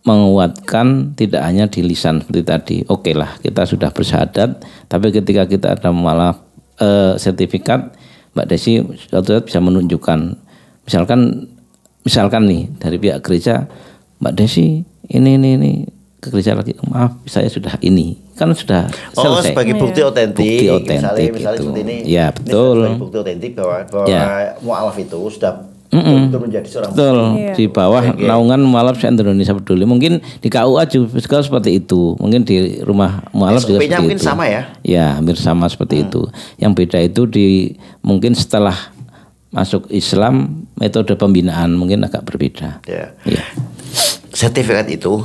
A: menguatkan tidak hanya di lisan seperti tadi. Oke lah kita sudah bersyahadat, tapi ketika kita ada mualaf sertifikat, Mbak Desi suatu saat bisa menunjukkan, misalkan nih dari pihak gereja, Mbak Desi ini ke gereja lagi, maaf saya sudah ini, kan sudah selesai.
B: Sebagai bukti otentik.
A: Bukti otentik
B: Misalnya
A: itu.
B: seperti ini.
A: Ya betul.
B: Ini sebagai bukti otentik bahwa
A: Ya.
B: mualaf itu sudah betul menjadi seorang
A: Betul,
B: muslim.
A: di bawah naungan Mualaf Center Indonesia Peduli. Mungkin di KUA juga seperti itu. Mungkin di rumah Mualaf juga
B: SOP-nya
A: seperti
B: mungkin
A: itu.
B: sama ya?
A: Ya, hampir sama seperti itu. Yang beda itu mungkin setelah masuk Islam metode pembinaan mungkin agak berbeda.
B: Ya.
A: Ya.
B: Sertifikat itu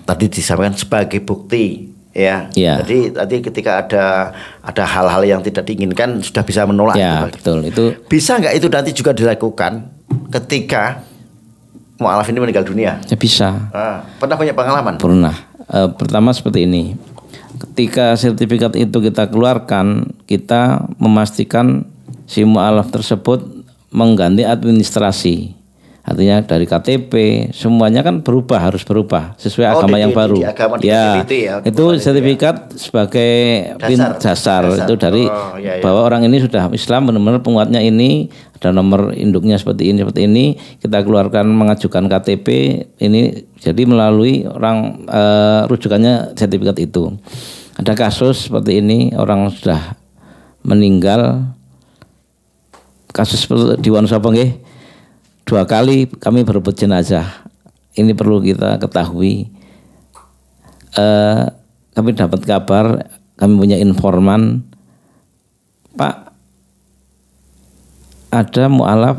B: tadi disampaikan sebagai bukti ya.
A: Ya.
B: Jadi tadi ketika ada hal-hal yang tidak diinginkan sudah bisa menolak.
A: Ya, betul. Itu
B: Bisa nggak itu nanti juga dilakukan ketika mualaf ini meninggal dunia?
A: ya bisa.
B: Pernah punya pengalaman?
A: Pernah. Pertama seperti ini. Ketika sertifikat itu kita keluarkan, kita memastikan si mualaf tersebut mengganti administrasi. Artinya dari KTP semuanya kan harus berubah sesuai agama yang baru.
B: Di agama
A: Ya,
B: itu ya.
A: itu sertifikat sebagai dasar itu dari
B: Iya.
A: bahwa orang ini sudah Islam, benar-benar penguatnya ini, ada nomor induknya seperti ini, kita keluarkan mengajukan KTP ini, jadi melalui orang rujukannya sertifikat itu. Ada kasus seperti ini, orang sudah meninggal, kasus di Wonosobo nggih. 2 kali kami berebut jenazah. Ini perlu kita ketahui. Kami dapat kabar, kami punya informan, Pak, ada mualaf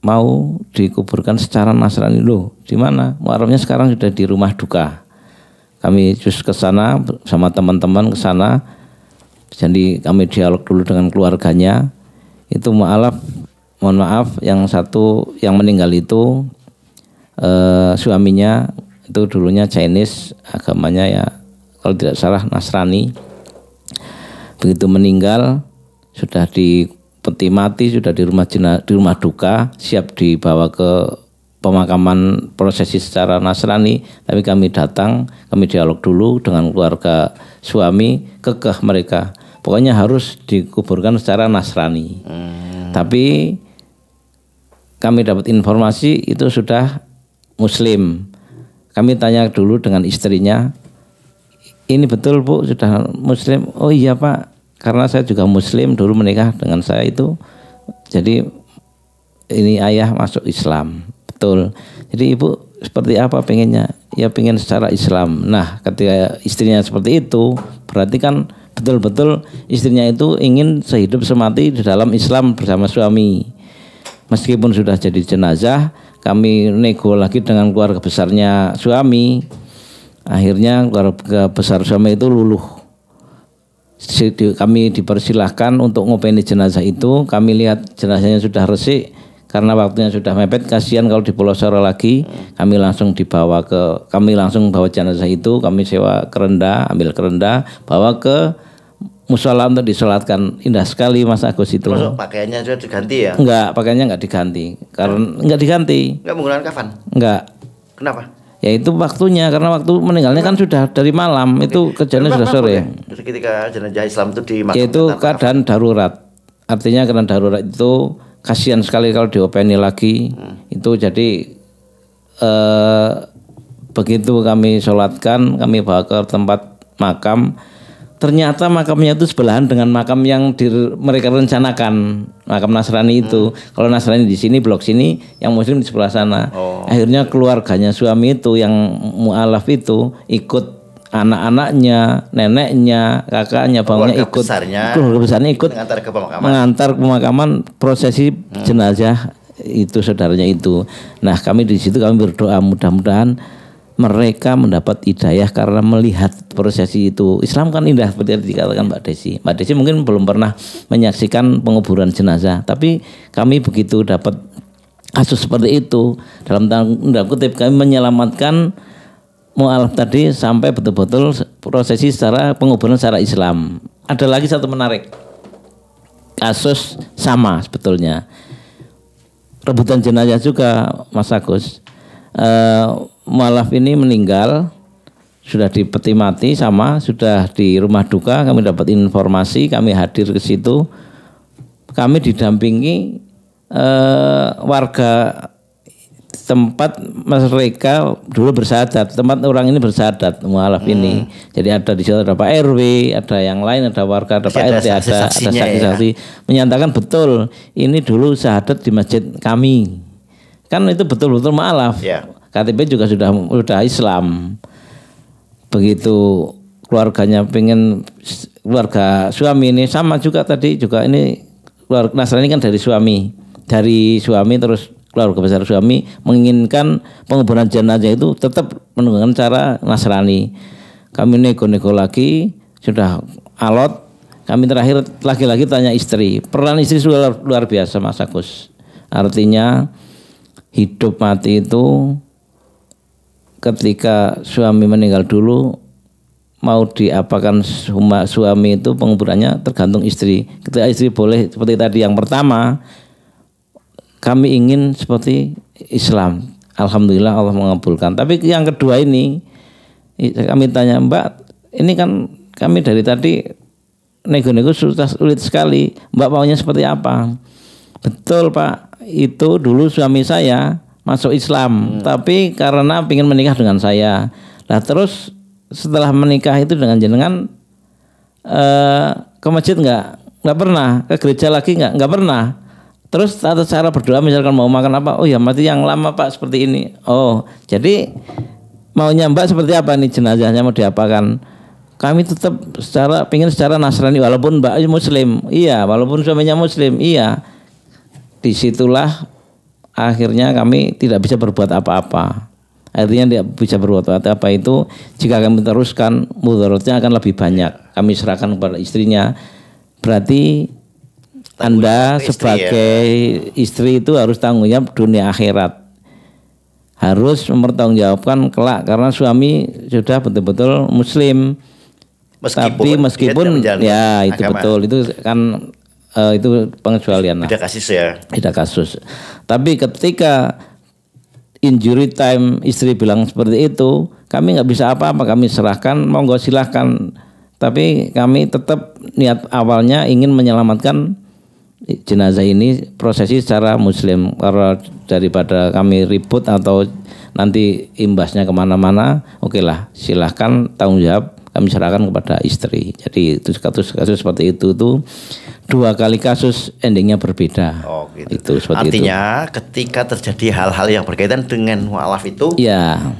A: mau dikuburkan secara Nasrani. Loh, di mana? Mualafnya sekarang sudah di rumah duka. Kami just ke sana sama teman-teman ke sana. Jadi kami dialog dulu dengan keluarganya. Itu mualaf, mohon maaf, yang satu yang meninggal itu suaminya itu dulunya Chinese, agamanya ya kalau tidak salah Nasrani. Begitu meninggal sudah dipeti mati, sudah di rumah duka, siap dibawa ke pemakaman prosesi secara Nasrani, tapi kami datang, kami dialog dulu dengan keluarga suami, kekeh mereka pokoknya harus dikuburkan secara Nasrani. Tapi kami dapat informasi itu sudah Muslim. Kami tanya dulu dengan istrinya, ini betul Bu sudah Muslim? Oh iya Pak, karena saya juga Muslim, dulu menikah dengan saya itu, jadi ini ayah masuk Islam. Betul. Jadi Ibu seperti apa pengennya? Ya pengen secara Islam. Nah ketika istrinya seperti itu, berarti kan betul-betul istrinya itu ingin sehidup semati di dalam Islam bersama suami. Meskipun sudah jadi jenazah, kami nego lagi dengan keluarga besarnya suami. Akhirnya keluarga besar suami itu luluh. Kami dipersilahkan untuk ngopeni jenazah itu. Kami lihat jenazahnya sudah resik. karena waktunya sudah mepet, kasihan kalau di Pulau Soro lagi. Kami langsung bawa jenazah itu, kami sewa kerenda, ambil kerenda, bawa ke musola untuk disolatkan. Indah sekali Mas Agus itu.
B: Terus pakaiannya sudah diganti ya?
A: Enggak, pakaiannya enggak diganti. Karena enggak diganti.
B: Enggak menggunakan kafan?
A: Enggak.
B: Kenapa?
A: Ya itu waktunya, karena waktu meninggalnya kan sudah dari malam. Itu kejadiannya sudah sore.
B: Jadi ketika jenazah Islam itu dimakamkan,
A: Yaitu keadaan darurat. Artinya keadaan darurat itu kasihan sekali kalau diopeni lagi. Itu jadi begitu kami sholatkan, kami bawa ke tempat makam. Ternyata makamnya itu sebelahan dengan makam yang mereka rencanakan, makam Nasrani itu. Kalau Nasrani di sini, blok sini, yang Muslim di sebelah sana. Akhirnya keluarganya suami itu yang mu'alaf itu ikut, anak-anaknya, neneknya, kakaknya, bapaknya ikut, keluarga besarnya ikut mengantar ke pemakaman prosesi jenazah itu saudaranya itu. Nah, kami di situ kami berdoa mudah-mudahan mereka mendapat hidayah karena melihat prosesi itu. Islam kan indah seperti yang dikatakan Mbak Desi. Mbak Desi mungkin belum pernah menyaksikan penguburan jenazah, tapi kami begitu dapat kasus seperti itu, dalam tanda kutip kami menyelamatkan mu'alaf tadi sampai betul-betul prosesi secara penguburan secara Islam. Ada lagi satu menarik kasus sama sebetulnya, rebutan jenazah juga Mas Agus. Mu'alaf ini meninggal, sudah di peti mati, sama sudah di rumah duka. Kami dapat informasi, kami hadir ke situ, kami didampingi warga tempat mereka dulu bersahadat, tempat orang ini bersahadat mu'alaf ini. Jadi ada di situ ada Pak RW, ada yang lain, ada warga, ada Pak RT, ada saksi-saksi menyatakan betul ini dulu syahadat di masjid kami. Kan itu betul-betul mu'alaf. KTP juga sudah Islam. Begitu keluarganya pengen, keluarga suami ini sama juga tadi juga ini keluarga Nasrani kan dari suami terus keluarga besar suami menginginkan penguburan jenazah itu tetap menggunakan cara Nasrani. Kami nego-nego lagi, sudah alot. Kami terakhir lagi-lagi tanya istri. Peran istri sudah luar biasa Mas Agus. Artinya hidup mati itu ketika suami meninggal dulu mau diapakan suami itu penguburannya tergantung istri. Ketika istri boleh seperti tadi yang pertama, kami ingin seperti Islam. Alhamdulillah Allah mengabulkan. Tapi yang kedua ini kami tanya, Mbak, ini kan kami dari tadi nego-nego sulit sekali. Mbak maunya seperti apa? Betul Pak, itu dulu suami saya masuk Islam, tapi karena ingin menikah dengan saya. Nah terus setelah menikah itu dengan jenengan ke masjid nggak pernah, ke gereja lagi nggak pernah. Terus tata cara berdoa misalkan mau makan apa, oh ya mati yang lama Pak seperti ini. Oh jadi maunya Mbak seperti apa nih jenazahnya mau diapakan? Kami tetap pengen secara Nasrani walaupun Mbak Muslim, iya, walaupun suaminya Muslim, iya. Disitulah akhirnya kami tidak bisa berbuat apa-apa. Artinya tidak bisa berbuat apa-apa itu jika kami teruskan mudaratnya akan lebih banyak. Kami serahkan kepada istrinya. Berarti Anda sebagai istri itu harus tanggung jawab dunia akhirat. Harus mempertanggungjawabkan kelak karena suami sudah betul-betul Muslim. Meskipun ya itu agama. Betul itu kan itu pengecualian.
B: Beda kasus ya.
A: Beda kasus. Tapi ketika injury time istri bilang seperti itu, kami nggak bisa apa-apa, kami serahkan, monggo silahkan. Tapi kami tetap niat awalnya ingin menyelamatkan jenazah ini prosesi secara Muslim, karena daripada kami ribut atau nanti imbasnya kemana-mana, oke lah silahkan tanggung jawab kami serahkan kepada istri. Jadi itu kasus seperti itu tuh 2 kali kasus endingnya berbeda.
B: Oh gitu.
A: Itu seperti
B: artinya itu. Ketika terjadi hal-hal yang berkaitan dengan mu'alaf itu,
A: ya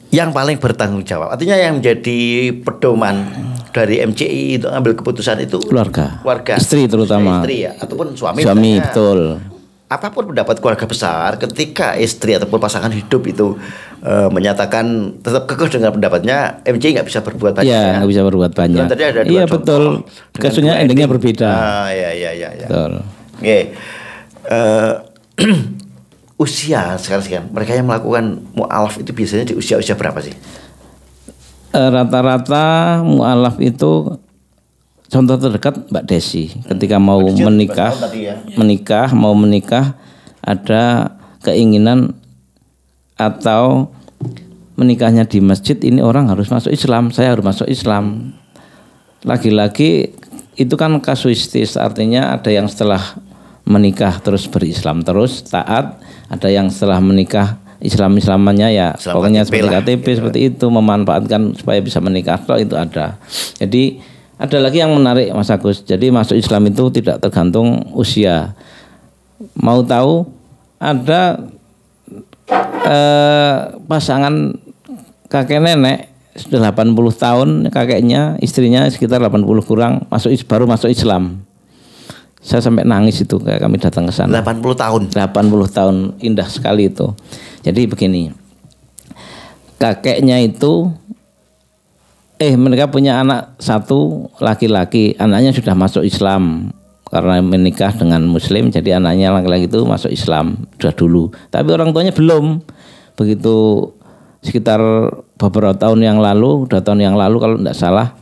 B: yang paling bertanggung jawab, artinya yang menjadi pedoman dari MCI untuk ambil keputusan itu
A: keluarga,
B: istri
A: terutama,
B: istri ya, ataupun suami
A: betul.
B: Apapun pendapat keluarga besar, ketika istri ataupun pasangan hidup itu menyatakan tetap kekeh dengan pendapatnya, MCI nggak bisa berbuat banyak.
A: Iya, nggak bisa berbuat banyak.
B: Tadi ada
A: iya betul. Kasusnya endingnya berbeda.
B: Iya.
A: Betul.
B: Oke. Usia sekarang mereka yang melakukan mu'alaf itu biasanya di usia berapa sih?
A: Rata-rata mu'alaf itu contoh terdekat Mbak Desi ketika mau menikah ada keinginan atau menikahnya di masjid, ini orang harus masuk Islam, saya harus masuk Islam. Lagi-lagi itu kan kasuistis, artinya ada yang setelah menikah terus berislam terus taat, ada yang setelah menikah Islamannya ya pokoknya seperti KTP seperti itu, memanfaatkan supaya bisa menikah, itu ada. Jadi ada lagi yang menarik Mas Agus, jadi masuk Islam itu tidak tergantung usia. Mau tahu ada pasangan kakek nenek sudah 80 tahun, kakeknya istrinya sekitar 80 kurang baru masuk Islam. Saya sampai nangis itu kayak kami datang ke sana.
B: 80 tahun.
A: 80 tahun, indah sekali itu. Jadi begini, kakeknya itu mereka punya anak satu laki-laki, anaknya sudah masuk Islam karena menikah dengan Muslim, jadi anaknya laki-laki itu masuk Islam sudah dulu. Tapi orang tuanya belum. Begitu sekitar beberapa tahun yang lalu, 2 tahun yang lalu kalau tidak salah,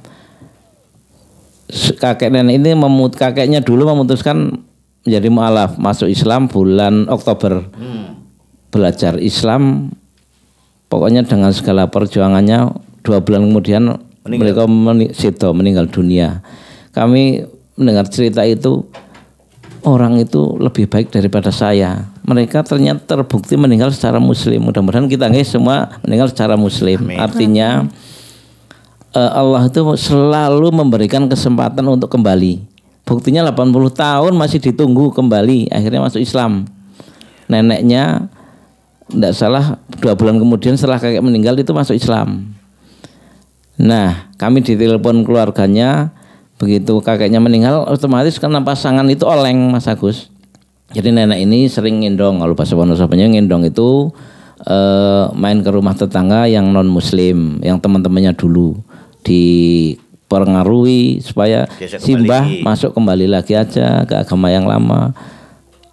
A: kakek nenek ini kakeknya dulu memutuskan menjadi mu'alaf, masuk Islam bulan Oktober. Belajar Islam, pokoknya dengan segala perjuangannya 2 bulan kemudian mereka meninggal dunia. Kami mendengar cerita itu, orang itu lebih baik daripada saya. Mereka ternyata terbukti meninggal secara Muslim. Mudah-mudahan kita semua meninggal secara Muslim. Amin. Artinya Allah itu selalu memberikan kesempatan untuk kembali. Buktinya 80 tahun masih ditunggu kembali, akhirnya masuk Islam. Neneknya tidak salah 2 bulan kemudian setelah kakek meninggal itu masuk Islam. Nah, kami ditelepon keluarganya, begitu kakeknya meninggal otomatis karena pasangan itu oleng Mas Agus. Jadi nenek ini sering ngendong, kalau bahasa Wonosobanya ngendong itu main ke rumah tetangga yang non Muslim, yang teman-temannya dulu, dipengaruhi supaya simbah masuk kembali lagi aja ke agama yang lama.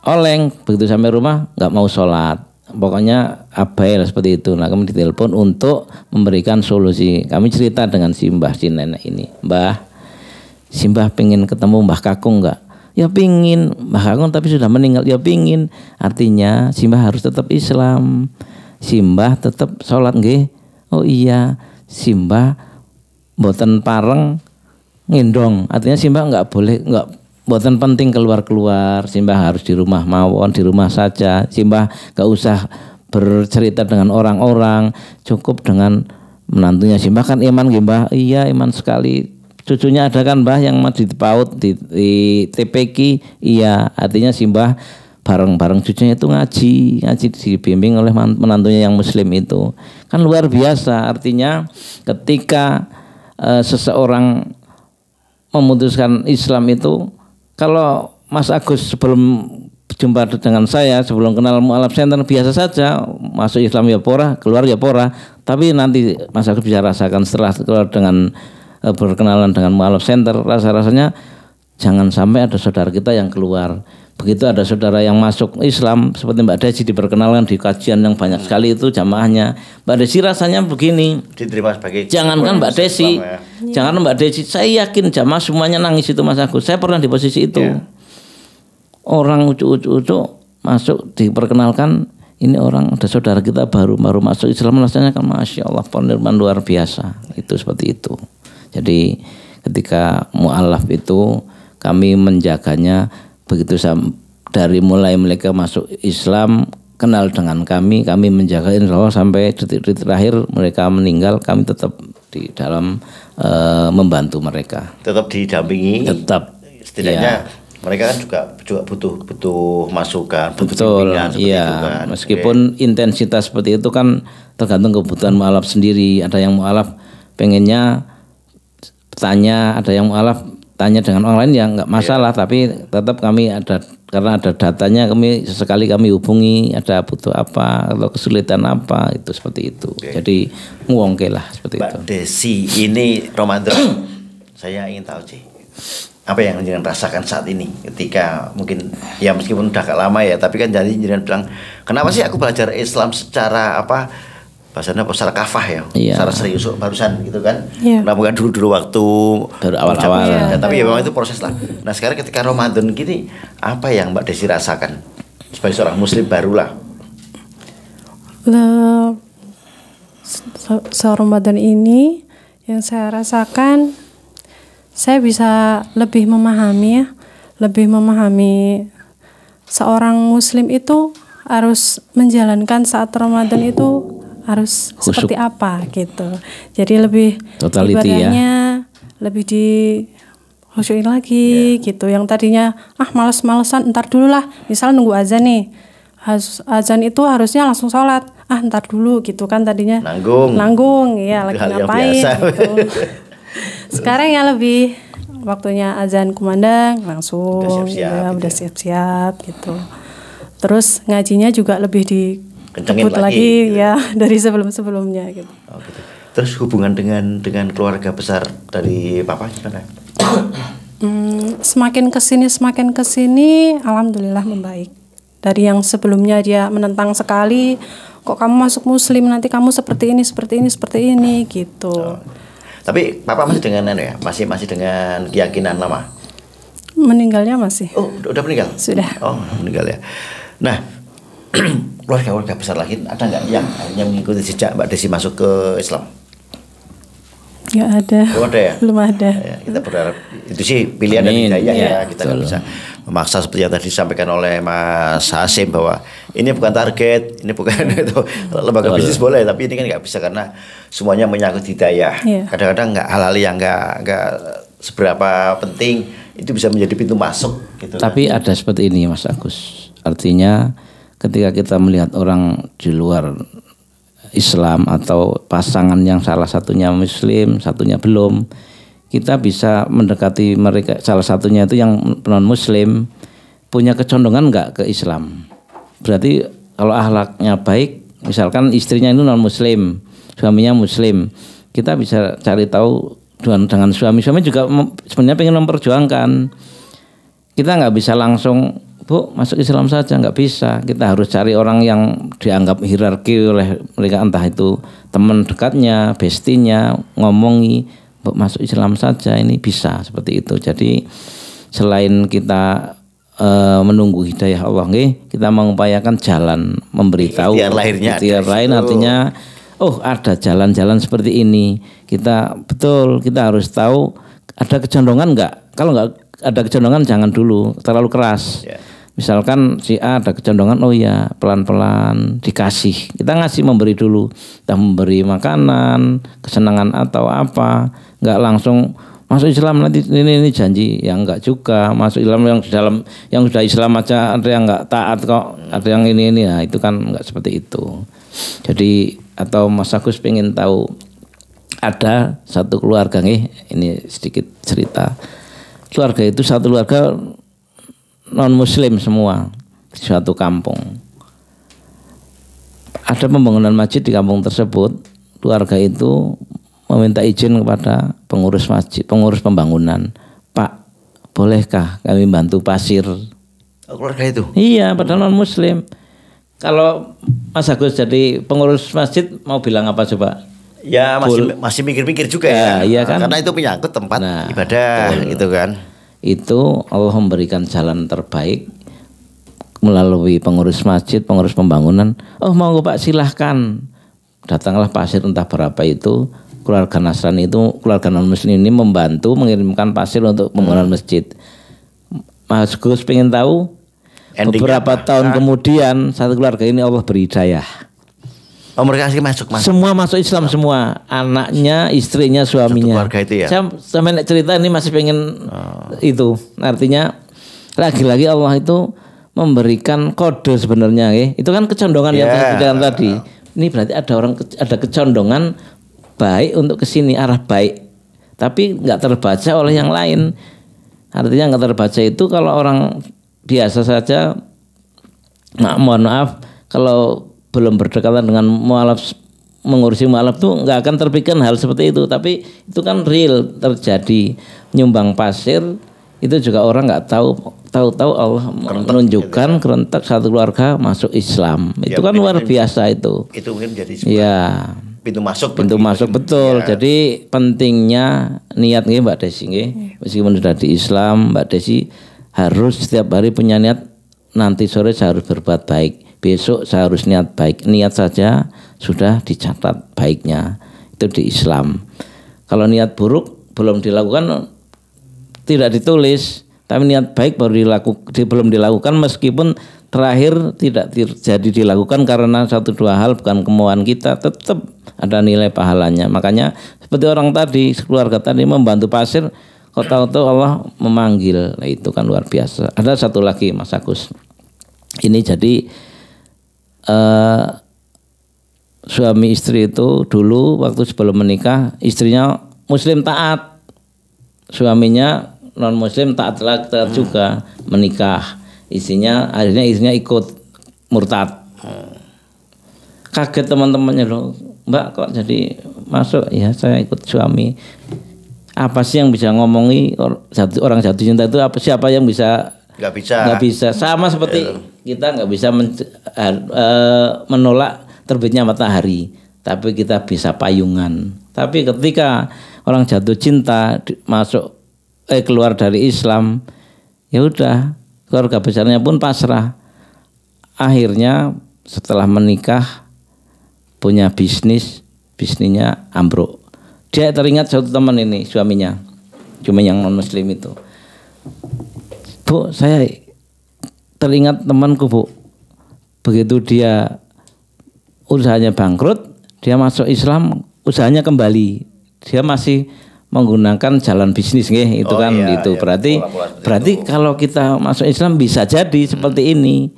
A: Oleng, begitu sampai rumah nggak mau sholat, pokoknya abai lah seperti itu. Nah, kami ditelepon untuk memberikan solusi. Kami cerita dengan simbah, si nenek ini, Mbah, simbah pengen ketemu Mbah Kakung nggak? Ya pingin, Mbah Kakung tapi sudah meninggal. Ya pingin, artinya simbah harus tetap Islam, simbah tetap sholat nggih. Oh iya, simbah mboten pareng ngendong, artinya simbah nggak boleh, mboten penting keluar-keluar, simbah harus di rumah mawon, di rumah saja. Simbah nggak usah bercerita dengan orang-orang, cukup dengan menantunya. Simbah kan iman nggih Mbah? Iya iman sekali. Cucunya ada kan Mbah yang di PAUD di TPQ? Iya, artinya simbah bareng-bareng cucunya itu ngaji dibimbing oleh menantunya yang Muslim itu. Kan luar biasa, artinya ketika seseorang memutuskan Islam itu, kalau Mas Agus sebelum jumpa dengan saya, sebelum kenal mu'alaf center biasa saja, masuk Islam ya pora, keluar ya pora. Tapi nanti Mas Agus bisa rasakan setelah keluar dengan berkenalan dengan mu'alaf center, rasa-rasanya jangan sampai ada saudara kita yang keluar. Begitu ada saudara yang masuk Islam seperti Mbak Desi diperkenalkan di kajian yang banyak sekali itu jamaahnya. Mbak Desi rasanya begini,
B: diterima sebagai
A: jangankan Mbak Desi, jangan Mbak Desi, saya yakin jamaah semuanya nangis itu Mas Agus. Saya pernah di posisi itu. Orang ucu-ucu masuk diperkenalkan, ini orang ada saudara kita baru masuk Islam, rasanya kan Masya Allah penerimaan luar biasa. Itu seperti itu. Jadi ketika mu'alaf itu kami menjaganya begitu dari mulai mereka masuk Islam, kenal dengan kami menjaga insya Allah sampai detik-detik terakhir mereka meninggal, kami tetap di dalam membantu mereka.
B: Tetap didampingi.
A: Tetap.
B: Setidaknya mereka kan juga butuh masukan, butuh
A: betul,
B: bimbingan seperti itu kan.
A: Meskipun intensitas seperti itu kan tergantung kebutuhan mu'alaf sendiri. Ada yang mu'alaf pengennya tanya, ada yang mu'alaf tanya dengan online ya nggak masalah, tapi tetap kami ada, karena ada datanya, sesekali kami hubungi, ada butuh apa atau kesulitan apa, itu seperti itu. Jadi ngwongke lah seperti
B: Mbak
A: itu.
B: Desi ini Ramadan saya ingin tahu sih, apa yang jenengan rasakan saat ini ketika mungkin ya meskipun udah agak lama ya, tapi kan jadi jenengan bilang kenapa sih aku belajar Islam secara apa bahasanya apa secara kafah ya, secara serius barusan gitu kan. Nah bukan dulu waktu
A: baru awal-awal
B: ya, tapi ya memang itu proses lah. Nah sekarang ketika Ramadan gini apa yang Mbak Desi rasakan sebagai seorang muslim barulah?
C: Ramadan ini yang saya rasakan, saya bisa lebih memahami seorang muslim itu harus menjalankan saat Ramadan itu harus seperti apa gitu. Jadi lebih ibadahnya lebih di khusyuin lagi gitu. Yang tadinya males-malesan ntar dulu lah, misal nunggu azan nih, azan itu harusnya langsung sholat, ntar dulu gitu kan tadinya nanggung ya lagi ngapain gitu. Sekarang ya lebih waktunya azan kumandang langsung udah siap-siap gitu. Terus ngajinya juga lebih dikebut lagi ya dari sebelum-sebelumnya gitu.
B: Oh, gitu. Terus hubungan dengan keluarga besar dari Papa gimana?
C: Semakin kesini alhamdulillah membaik. Dari yang sebelumnya dia menentang sekali, kok kamu masuk muslim nanti kamu seperti ini gitu.
B: Tapi Papa masih dengan masih dengan keyakinan lama?
C: Meninggalnya masih.
B: Oh, udah meninggal?
C: Sudah.
B: Oh, meninggal ya. Nah, keluarga besar lagi ada nggak yang mengikuti jejak Mbak Desi masuk ke Islam?
C: Nggak ada.
B: Belum ada ya?
C: Belum ada.
B: Ya, kita berharap itu sih pilihan dari hidayah ya. Kita nggak bisa memaksa seperti yang tadi disampaikan oleh Mas Hasim bahwa ini bukan target, ini bukan itu lembaga bisnis boleh, tapi ini kan nggak bisa karena semuanya menyangkut hidayah. Kadang-kadang nggak hal-hal yang nggak seberapa penting itu bisa menjadi pintu masuk. Gitu,
A: tapi kan? Ada seperti ini Mas Agus. Artinya ketika kita melihat orang di luar Islam atau pasangan yang salah satunya muslim, satunya belum, kita bisa mendekati mereka. Salah satunya itu yang non muslim punya kecondongan enggak ke Islam. Berarti kalau akhlaknya baik, misalkan istrinya itu non muslim, suaminya muslim, kita bisa cari tahu dengan suami juga sebenarnya pengen memperjuangkan. Kita nggak bisa langsung Bu masuk Islam saja, nggak bisa. Kita harus cari orang yang dianggap hierarki oleh mereka, entah itu teman dekatnya, bestinya, ngomongi Bu masuk Islam saja, ini bisa seperti itu. Jadi selain kita menunggu hidayah Allah, kita mengupayakan jalan memberitahu. Ikhtiar lain artinya ada jalan-jalan seperti ini. Kita harus tahu ada kecondongan nggak. Kalau nggak ada kecondongan jangan dulu terlalu keras. Misalkan si A ada kecondongan, pelan-pelan dikasih. Kita memberi dulu, kita memberi makanan, kesenangan atau apa, nggak langsung masuk Islam nanti ini janji, yang enggak juga. Masuk Islam yang sudah Islam aja ada yang enggak taat kok, ada yang ini nah itu kan enggak seperti itu. Jadi atau Mas Agus pengen tahu, ada satu keluarga ini sedikit cerita. Keluarga itu satu keluarga non muslim semua di suatu kampung. Ada pembangunan masjid di kampung tersebut. Keluarga itu meminta izin kepada pengurus masjid, pengurus pembangunan. Pak, bolehkah kami bantu pasir?
B: Keluarga itu?
A: Iya, padahal non muslim. Kalau Mas Agus jadi pengurus masjid mau bilang apa coba?
B: Ya masih mikir-mikir juga ya.
A: Iya kan?
B: Karena itu menyangkut tempat ibadah gitu kan.
A: Itu Allah memberikan jalan terbaik melalui pengurus masjid, pengurus pembangunan. Mau Pak silahkan. Datanglah pasir entah berapa itu. Keluarga Nasrani itu, keluarga non muslim ini membantu mengirimkan pasir untuk pembangunan masjid. Mas Gus pengen tahu beberapa tahun kemudian satu keluarga ini Allah beri hidayah.
B: Mereka masuk.
A: Semua masuk Islam semua, anaknya, istrinya, suaminya.
B: Satu keluarga itu ya.
A: Saya sampai cerita ini masih pengen itu. Artinya lagi-lagi Allah itu memberikan kode sebenarnya, itu kan kecondongan yang saya bicarakan tadi. Ini berarti ada kecondongan baik untuk kesini, arah baik, tapi nggak terbaca oleh yang lain. Artinya nggak terbaca itu kalau orang biasa saja, mohon maaf kalau belum berdekatan dengan mualaf, mengurusi mualaf tuh nggak akan terpikirkan hal seperti itu. Tapi itu kan real terjadi. Nyumbang pasir itu juga orang nggak tahu Allah menunjukkan kerentak satu keluarga masuk Islam.
B: Ya,
A: Itu kan luar biasa itu.
B: Itu mungkin menjadi sebuah
A: Ya,
B: pintu masuk.
A: pintu masuk betul.
B: Ya.
A: Jadi pentingnya niat nggih Mbak Desi nggih. Meskipun sudah di Islam, Mbak Desi harus setiap hari punya niat, nanti sore saya harus berbuat baik. Besok saya harus niat baik. Niat saja sudah dicatat baiknya. Itu di Islam. Kalau niat buruk belum dilakukan, tidak ditulis, tapi niat baik belum dilakukan meskipun terakhir tidak jadi dilakukan karena satu dua hal bukan kemauan kita, tetap ada nilai pahalanya. Makanya seperti orang tadi, keluarga tadi membantu pasir, kau tahu Allah memanggil. Nah, itu kan luar biasa. Ada satu lagi Mas Agus. Ini jadi suami istri itu dulu waktu sebelum menikah, istrinya muslim taat, suaminya non muslim taat juga, menikah akhirnya istrinya ikut murtad. Kaget teman-temannya, loh Mbak kok jadi masuk? Ya saya ikut suami. Apa sih yang bisa ngomongi orang jatuh cinta itu? Siapa yang bisa? Nggak bisa. Sama seperti kita nggak bisa menolak terbitnya matahari, tapi kita bisa payungan. Tapi ketika orang jatuh cinta keluar dari Islam, ya udah, keluarga besarnya pun pasrah. Akhirnya setelah menikah punya bisnisnya ambruk. Dia teringat satu teman ini, suaminya yang non muslim itu. Bu, saya teringat temanku, Bu. Begitu dia usahanya bangkrut, dia masuk Islam, usahanya kembali. Dia masih menggunakan jalan bisnis nggih, itu kan iya, itu. Iya, berarti kalau kita masuk Islam bisa jadi seperti ini.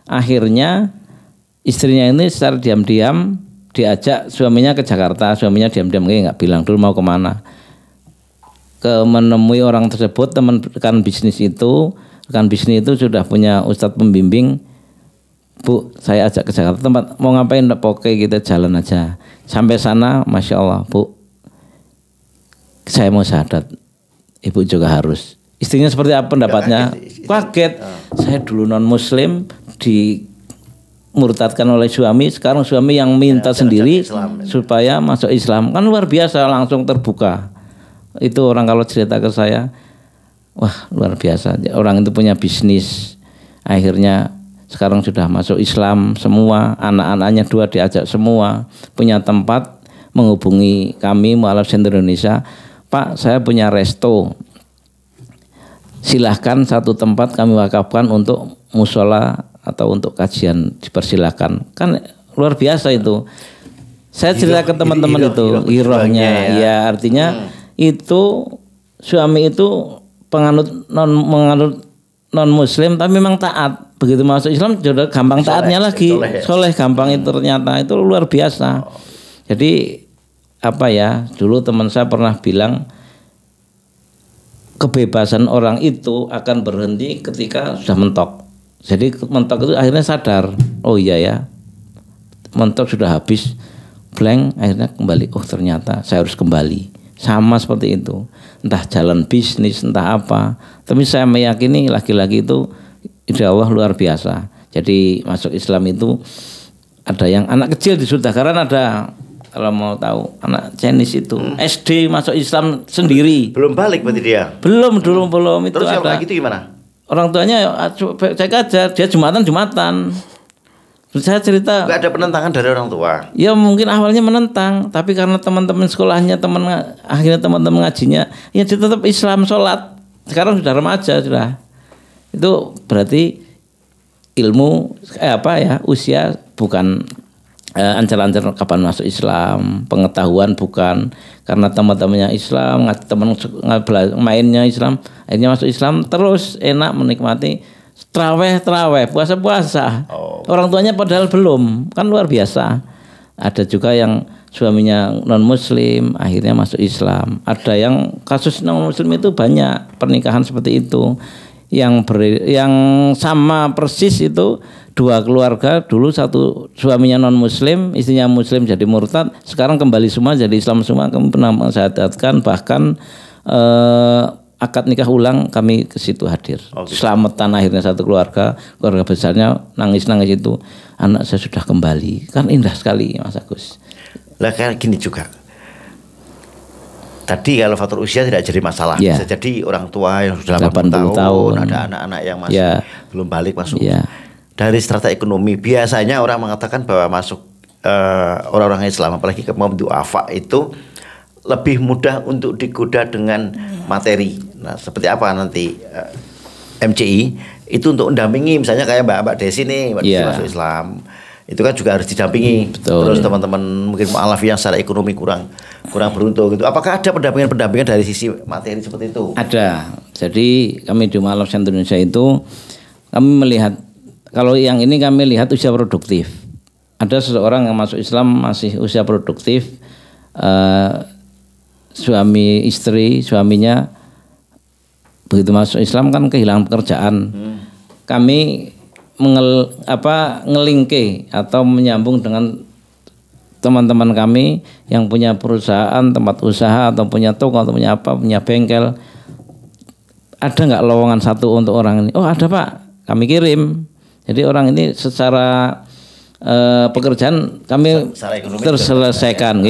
A: Akhirnya istrinya ini secara diam-diam diajak suaminya ke Jakarta. Suaminya diam-diam nggak bilang dulu mau kemana. Menemui orang tersebut, rekan bisnis itu sudah punya ustadz pembimbing. Bu, saya ajak ke Jakarta, tempat mau ngapain? Oke, kita jalan aja. Sampai sana, Masya Allah, Bu, saya mau syahadat. Ibu juga harus. Istrinya seperti apa pendapatnya? Kaget. Saya dulu non muslim, dimurtadkan oleh suami. Sekarang suami yang minta sendiri supaya masuk Islam. Kan luar biasa, langsung terbuka. Itu orang kalau cerita ke saya, wah luar biasa. Orang itu punya bisnis, akhirnya sekarang sudah masuk Islam semua, anak-anaknya 2 diajak semua, punya tempat, menghubungi kami Mu'alaf Center Indonesia. Pak, saya punya resto, silahkan satu tempat kami wakafkan untuk musola atau untuk kajian, dipersilahkan. Kan luar biasa itu. Saya cerita ke teman-teman itu, hirohnya ya, artinya itu suami itu menganut non muslim tapi memang taat. Begitu masuk Islam sudah gampang taatnya lagi. Soleh gampang itu ternyata, itu luar biasa. Jadi apa ya, dulu teman saya pernah bilang kebebasan orang itu akan berhenti ketika sudah mentok. Jadi mentok itu akhirnya sadar, oh iya ya, mentok sudah habis, blank, akhirnya kembali, oh ternyata saya harus kembali. Sama seperti itu, entah jalan bisnis, entah apa. Tapi saya meyakini laki-laki itu insya Allah luar biasa. Jadi masuk Islam itu ada yang anak kecil di surga, karena ada, kalau mau tahu, anak Chinese itu SD masuk Islam sendiri.
B: Belum balik berarti dia?
A: Belum itu.
B: Terus
A: ada.
B: Gitu gimana?
A: Orang tuanya cek aja, dia Jumatan. Terus saya cerita,
B: nggak ada penentangan dari orang tua?
A: Ya mungkin awalnya menentang, tapi karena teman-teman sekolahnya, akhirnya teman-teman ngajinya, ya dia tetap Islam, sholat. Sekarang sudah remaja sudah. Itu berarti ilmu usia bukan ancar-ancar kapan masuk Islam, pengetahuan bukan, karena teman-temannya Islam, teman mainnya Islam, akhirnya masuk Islam terus enak menikmati traweh, puasa. Orang tuanya padahal belum, kan luar biasa. Ada juga yang suaminya non muslim akhirnya masuk Islam. Ada yang kasus non muslim itu banyak, pernikahan seperti itu. Yang sama persis itu 2 keluarga, dulu satu suaminya non muslim, istrinya muslim jadi murtad, sekarang kembali semua jadi Islam semua. Kami pernah mensyahadatkan, bahkan akad nikah ulang kami ke situ hadir.
B: gitu.
A: Selamatan akhirnya satu keluarga besarnya nangis-nangis itu, anak saya sudah kembali. Kan indah sekali Mas Agus.
B: Lah kayak gini juga. Tadi kalau faktor usia tidak jadi masalah.
A: Ya.
B: Bisa jadi orang tua yang sudah
A: 80 tahun.
B: ada anak-anak yang masih
A: Ya.
B: belum balik masuk.
A: Ya.
B: Dari strata ekonomi biasanya orang mengatakan bahwa masuk orang-orang Islam apalagi ke kaum duafa itu lebih mudah untuk digoda dengan materi. Nah, seperti apa nanti MCI itu untuk mendampingi misalnya kayak Mbak Desi nih, Mbak Desi
A: Yeah.
B: masuk Islam. Itu kan juga harus didampingi.
A: Betul.
B: Terus teman-teman mungkin mu'alaf yang secara ekonomi kurang beruntung gitu. Apakah ada pendampingan dari sisi materi seperti itu?
A: Ada. Jadi kami di Mu'alaf Center Indonesia itu kami melihat, kalau yang ini kami lihat usia produktif. Ada seseorang yang masuk Islam masih usia produktif, suami istri, suaminya begitu masuk Islam kan kehilangan pekerjaan. Kami ngelingke atau menyambung dengan teman-teman kami yang punya perusahaan, tempat usaha atau punya toko atau punya apa, punya bengkel. Ada nggak lowongan satu untuk orang ini? Oh ada Pak, kami kirim. Jadi orang ini secara pekerjaan kami
B: Secara ekonomi
A: terselesaikan,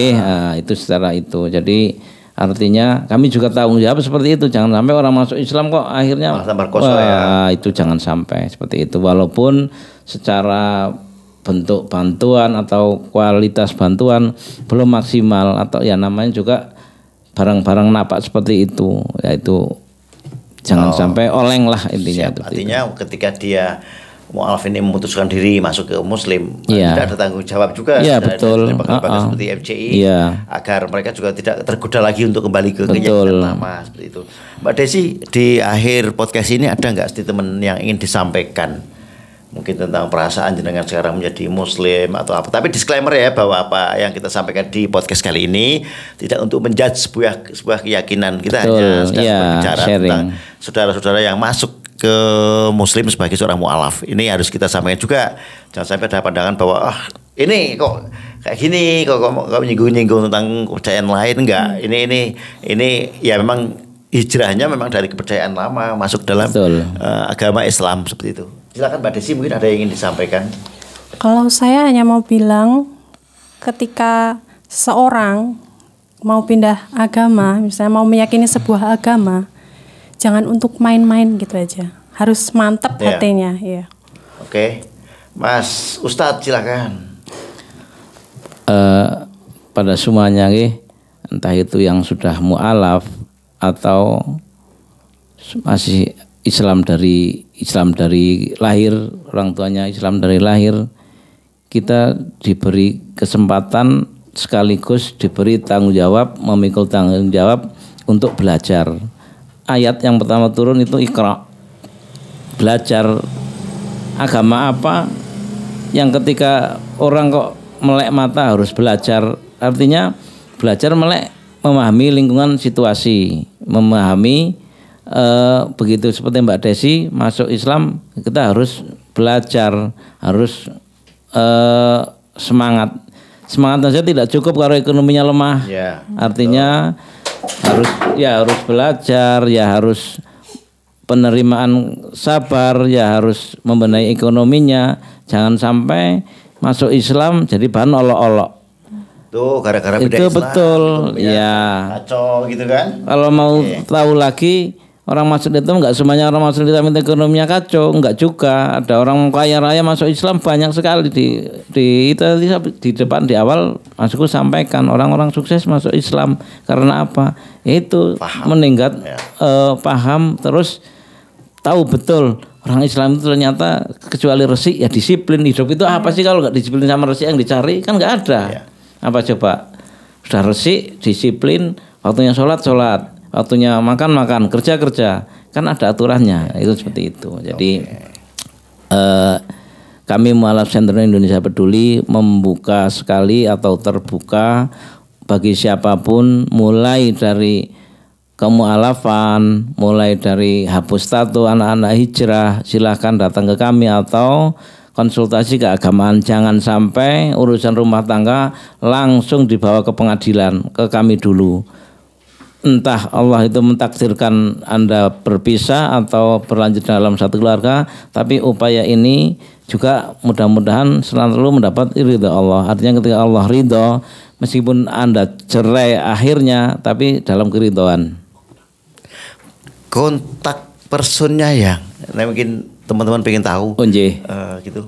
A: itu secara itu. Jadi artinya kami juga tanggung jawab seperti itu. Jangan sampai orang masuk Islam kok akhirnya
B: malah tambah kosong ya.
A: itu jangan sampai seperti itu. Walaupun secara bentuk bantuan atau kualitas bantuan belum maksimal atau ya namanya juga barang-barang napak seperti itu, yaitu jangan sampai oleng lah intinya.
B: Artinya ketika dia mu'alaf ini memutuskan diri masuk ke Muslim,
A: Iya.
B: tidak ada tanggung jawab juga
A: Iya,
B: dari
A: betul.
B: lembaga-lembaga seperti MCI
A: Iya.
B: agar mereka juga tidak tergoda lagi untuk kembali ke
A: Betul.
B: keyakinan lama seperti itu. Mbak Desi, di akhir podcast ini ada nggak statement yang ingin disampaikan? Mungkin tentang perasaan jenengan sekarang menjadi Muslim atau apa. Tapi disclaimer ya bahwa apa yang kita sampaikan di podcast kali ini tidak untuk menjudge sebuah keyakinan. Kita
A: Betul,
B: hanya sedang
A: iya,
B: berbicara
A: sharing.
B: tentang saudara-saudara yang masuk ke Muslim sebagai seorang mu'alaf. Ini harus kita sampaikan juga. Jangan sampai ada pandangan bahwa ini kok kayak gini, kok menyinggung-nyinggung tentang kepercayaan lain. Enggak. Ini ya memang hijrahnya memang dari kepercayaan lama masuk dalam agama Islam seperti itu. Silakan Mbak Desi, mungkin ada yang ingin disampaikan.
C: Kalau saya hanya mau bilang, ketika seorang mau pindah agama, misalnya mau meyakini sebuah agama, jangan untuk main-main gitu aja. Harus mantap
B: Iya.
C: hatinya, ya.
B: Oke. Mas Ustadz silakan.
A: Pada semuanya entah itu yang sudah mu'alaf atau masih Islam dari lahir, orang tuanya Islam dari lahir, kita diberi kesempatan sekaligus diberi tanggung jawab, memikul tanggung jawab untuk belajar. Ayat yang pertama turun itu Iqra. Belajar agama apa yang ketika orang kok melek mata harus belajar. Artinya belajar melek, memahami lingkungan situasi, memahami begitu seperti Mbak Desi masuk Islam, kita harus belajar, harus semangat saja tidak cukup kalau ekonominya lemah.
B: Ya,
A: artinya harus belajar, ya harus penerimaan sabar, ya harus membenahi ekonominya. Jangan sampai masuk Islam jadi bahan olok-olok.
B: Tuh gara-gara beda
A: Itu
B: Islam,
A: betul, ya.
B: Kacau gitu kan?
A: Kalau mau tahu lagi, orang masuk Islam enggak semuanya orang masuk Islam ekonominya kacau, enggak juga. Ada orang kaya raya masuk Islam banyak sekali di depan di awal masukku sampaikan orang-orang sukses masuk Islam karena apa? Itu meningkat paham, terus tahu betul orang Islam itu ternyata kecuali resik ya disiplin. Hidup itu apa sih kalau enggak disiplin sama resik yang dicari? Kan enggak ada. Apa coba? Sudah resik, disiplin, waktunya sholat, waktunya makan, kerja, kan ada aturannya. Itu seperti itu. Jadi kami Mu'alaf Center Indonesia Peduli membuka sekali atau terbuka bagi siapapun, mulai dari kemu'alafan, mulai dari hapus tato anak-anak hijrah, silahkan datang ke kami atau konsultasi keagamaan. Jangan sampai urusan rumah tangga langsung dibawa ke pengadilan, ke kami dulu. entah Allah itu mentakdirkan Anda berpisah atau berlanjut dalam satu keluarga, tapi upaya ini juga mudah-mudahan selalu mendapat ridho Allah. Artinya ketika Allah ridho, meskipun Anda cerai akhirnya, tapi dalam keridhoan.
B: Kontak personnya ya, nah, mungkin teman-teman pengen tahu. Gitu.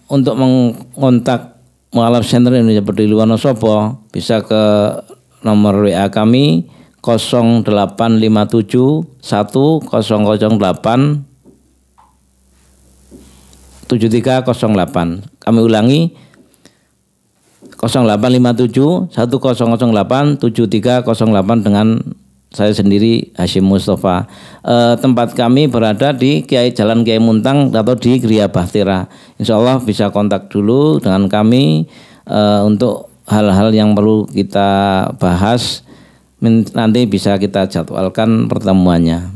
A: Untuk mengontak Mu'alaf Center Indonesia Peduli Wonosobo bisa ke nomor WA kami 0857 1008 7308. Kami ulangi 0857 1008 7308 dengan saya sendiri Hashim Mustafa. Tempat kami berada di Jalan Kiai Muntang atau di Gria Bahtera. Insya Allah bisa kontak dulu dengan kami untuk hal-hal yang perlu kita bahas. Nanti bisa kita jadwalkan pertemuannya.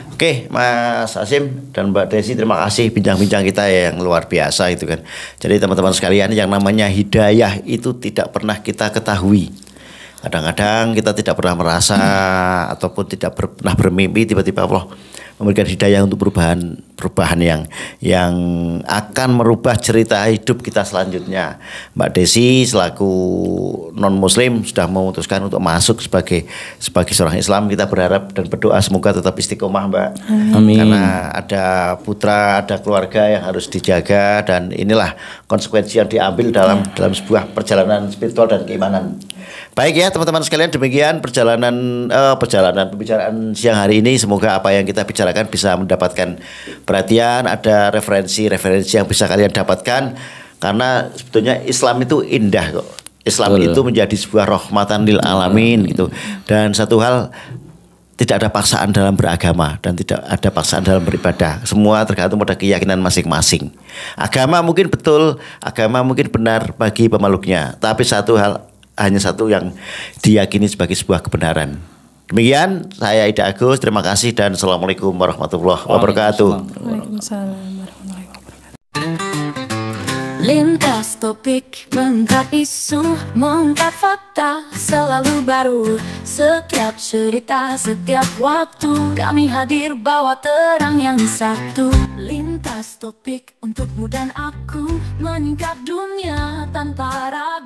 B: Oke, Mas Hasim dan Mbak Desi, terima kasih bincang-bincang kita yang luar biasa itu kan. Jadi teman-teman sekalian, yang namanya hidayah itu tidak pernah kita ketahui. Kadang-kadang kita tidak pernah merasa ataupun tidak pernah bermimpi tiba-tiba Allah memberikan hidayah untuk perubahan yang akan merubah cerita hidup kita selanjutnya. Mbak Desi selaku non muslim sudah memutuskan untuk masuk sebagai seorang Islam. Kita berharap dan berdoa semoga tetap istiqomah, Mbak.
A: Amin.
B: Karena ada putra, ada keluarga yang harus dijaga, dan inilah konsekuensi yang diambil dalam sebuah perjalanan spiritual dan keimanan. Baik ya teman-teman sekalian, demikian pembicaraan siang hari ini. Semoga apa yang kita bicarakan bisa mendapatkan perhatian, ada referensi yang bisa kalian dapatkan. Karena sebetulnya Islam itu indah kok. Islam itu menjadi sebuah rahmatan lil alamin gitu. Dan satu hal, tidak ada paksaan dalam beragama dan tidak ada paksaan dalam beribadah. Semua tergantung pada keyakinan masing-masing. Agama mungkin betul, agama mungkin benar bagi pemeluknya, tapi hanya satu yang diyakini sebagai sebuah kebenaran. Demikian, saya Ida Agus, terima kasih dan Assalamualaikum warahmatullahi wabarakatuh.
C: Waalaikumsalam warahmatullahi wabarakatuh.
E: Lintas topik, mengangkat isu, mengangkat fakta, selalu baru. Setiap cerita, setiap waktu, kami hadir bawa terang yang satu. Lintas topik untukmu dan aku, meningkat dunia tanpa ragu.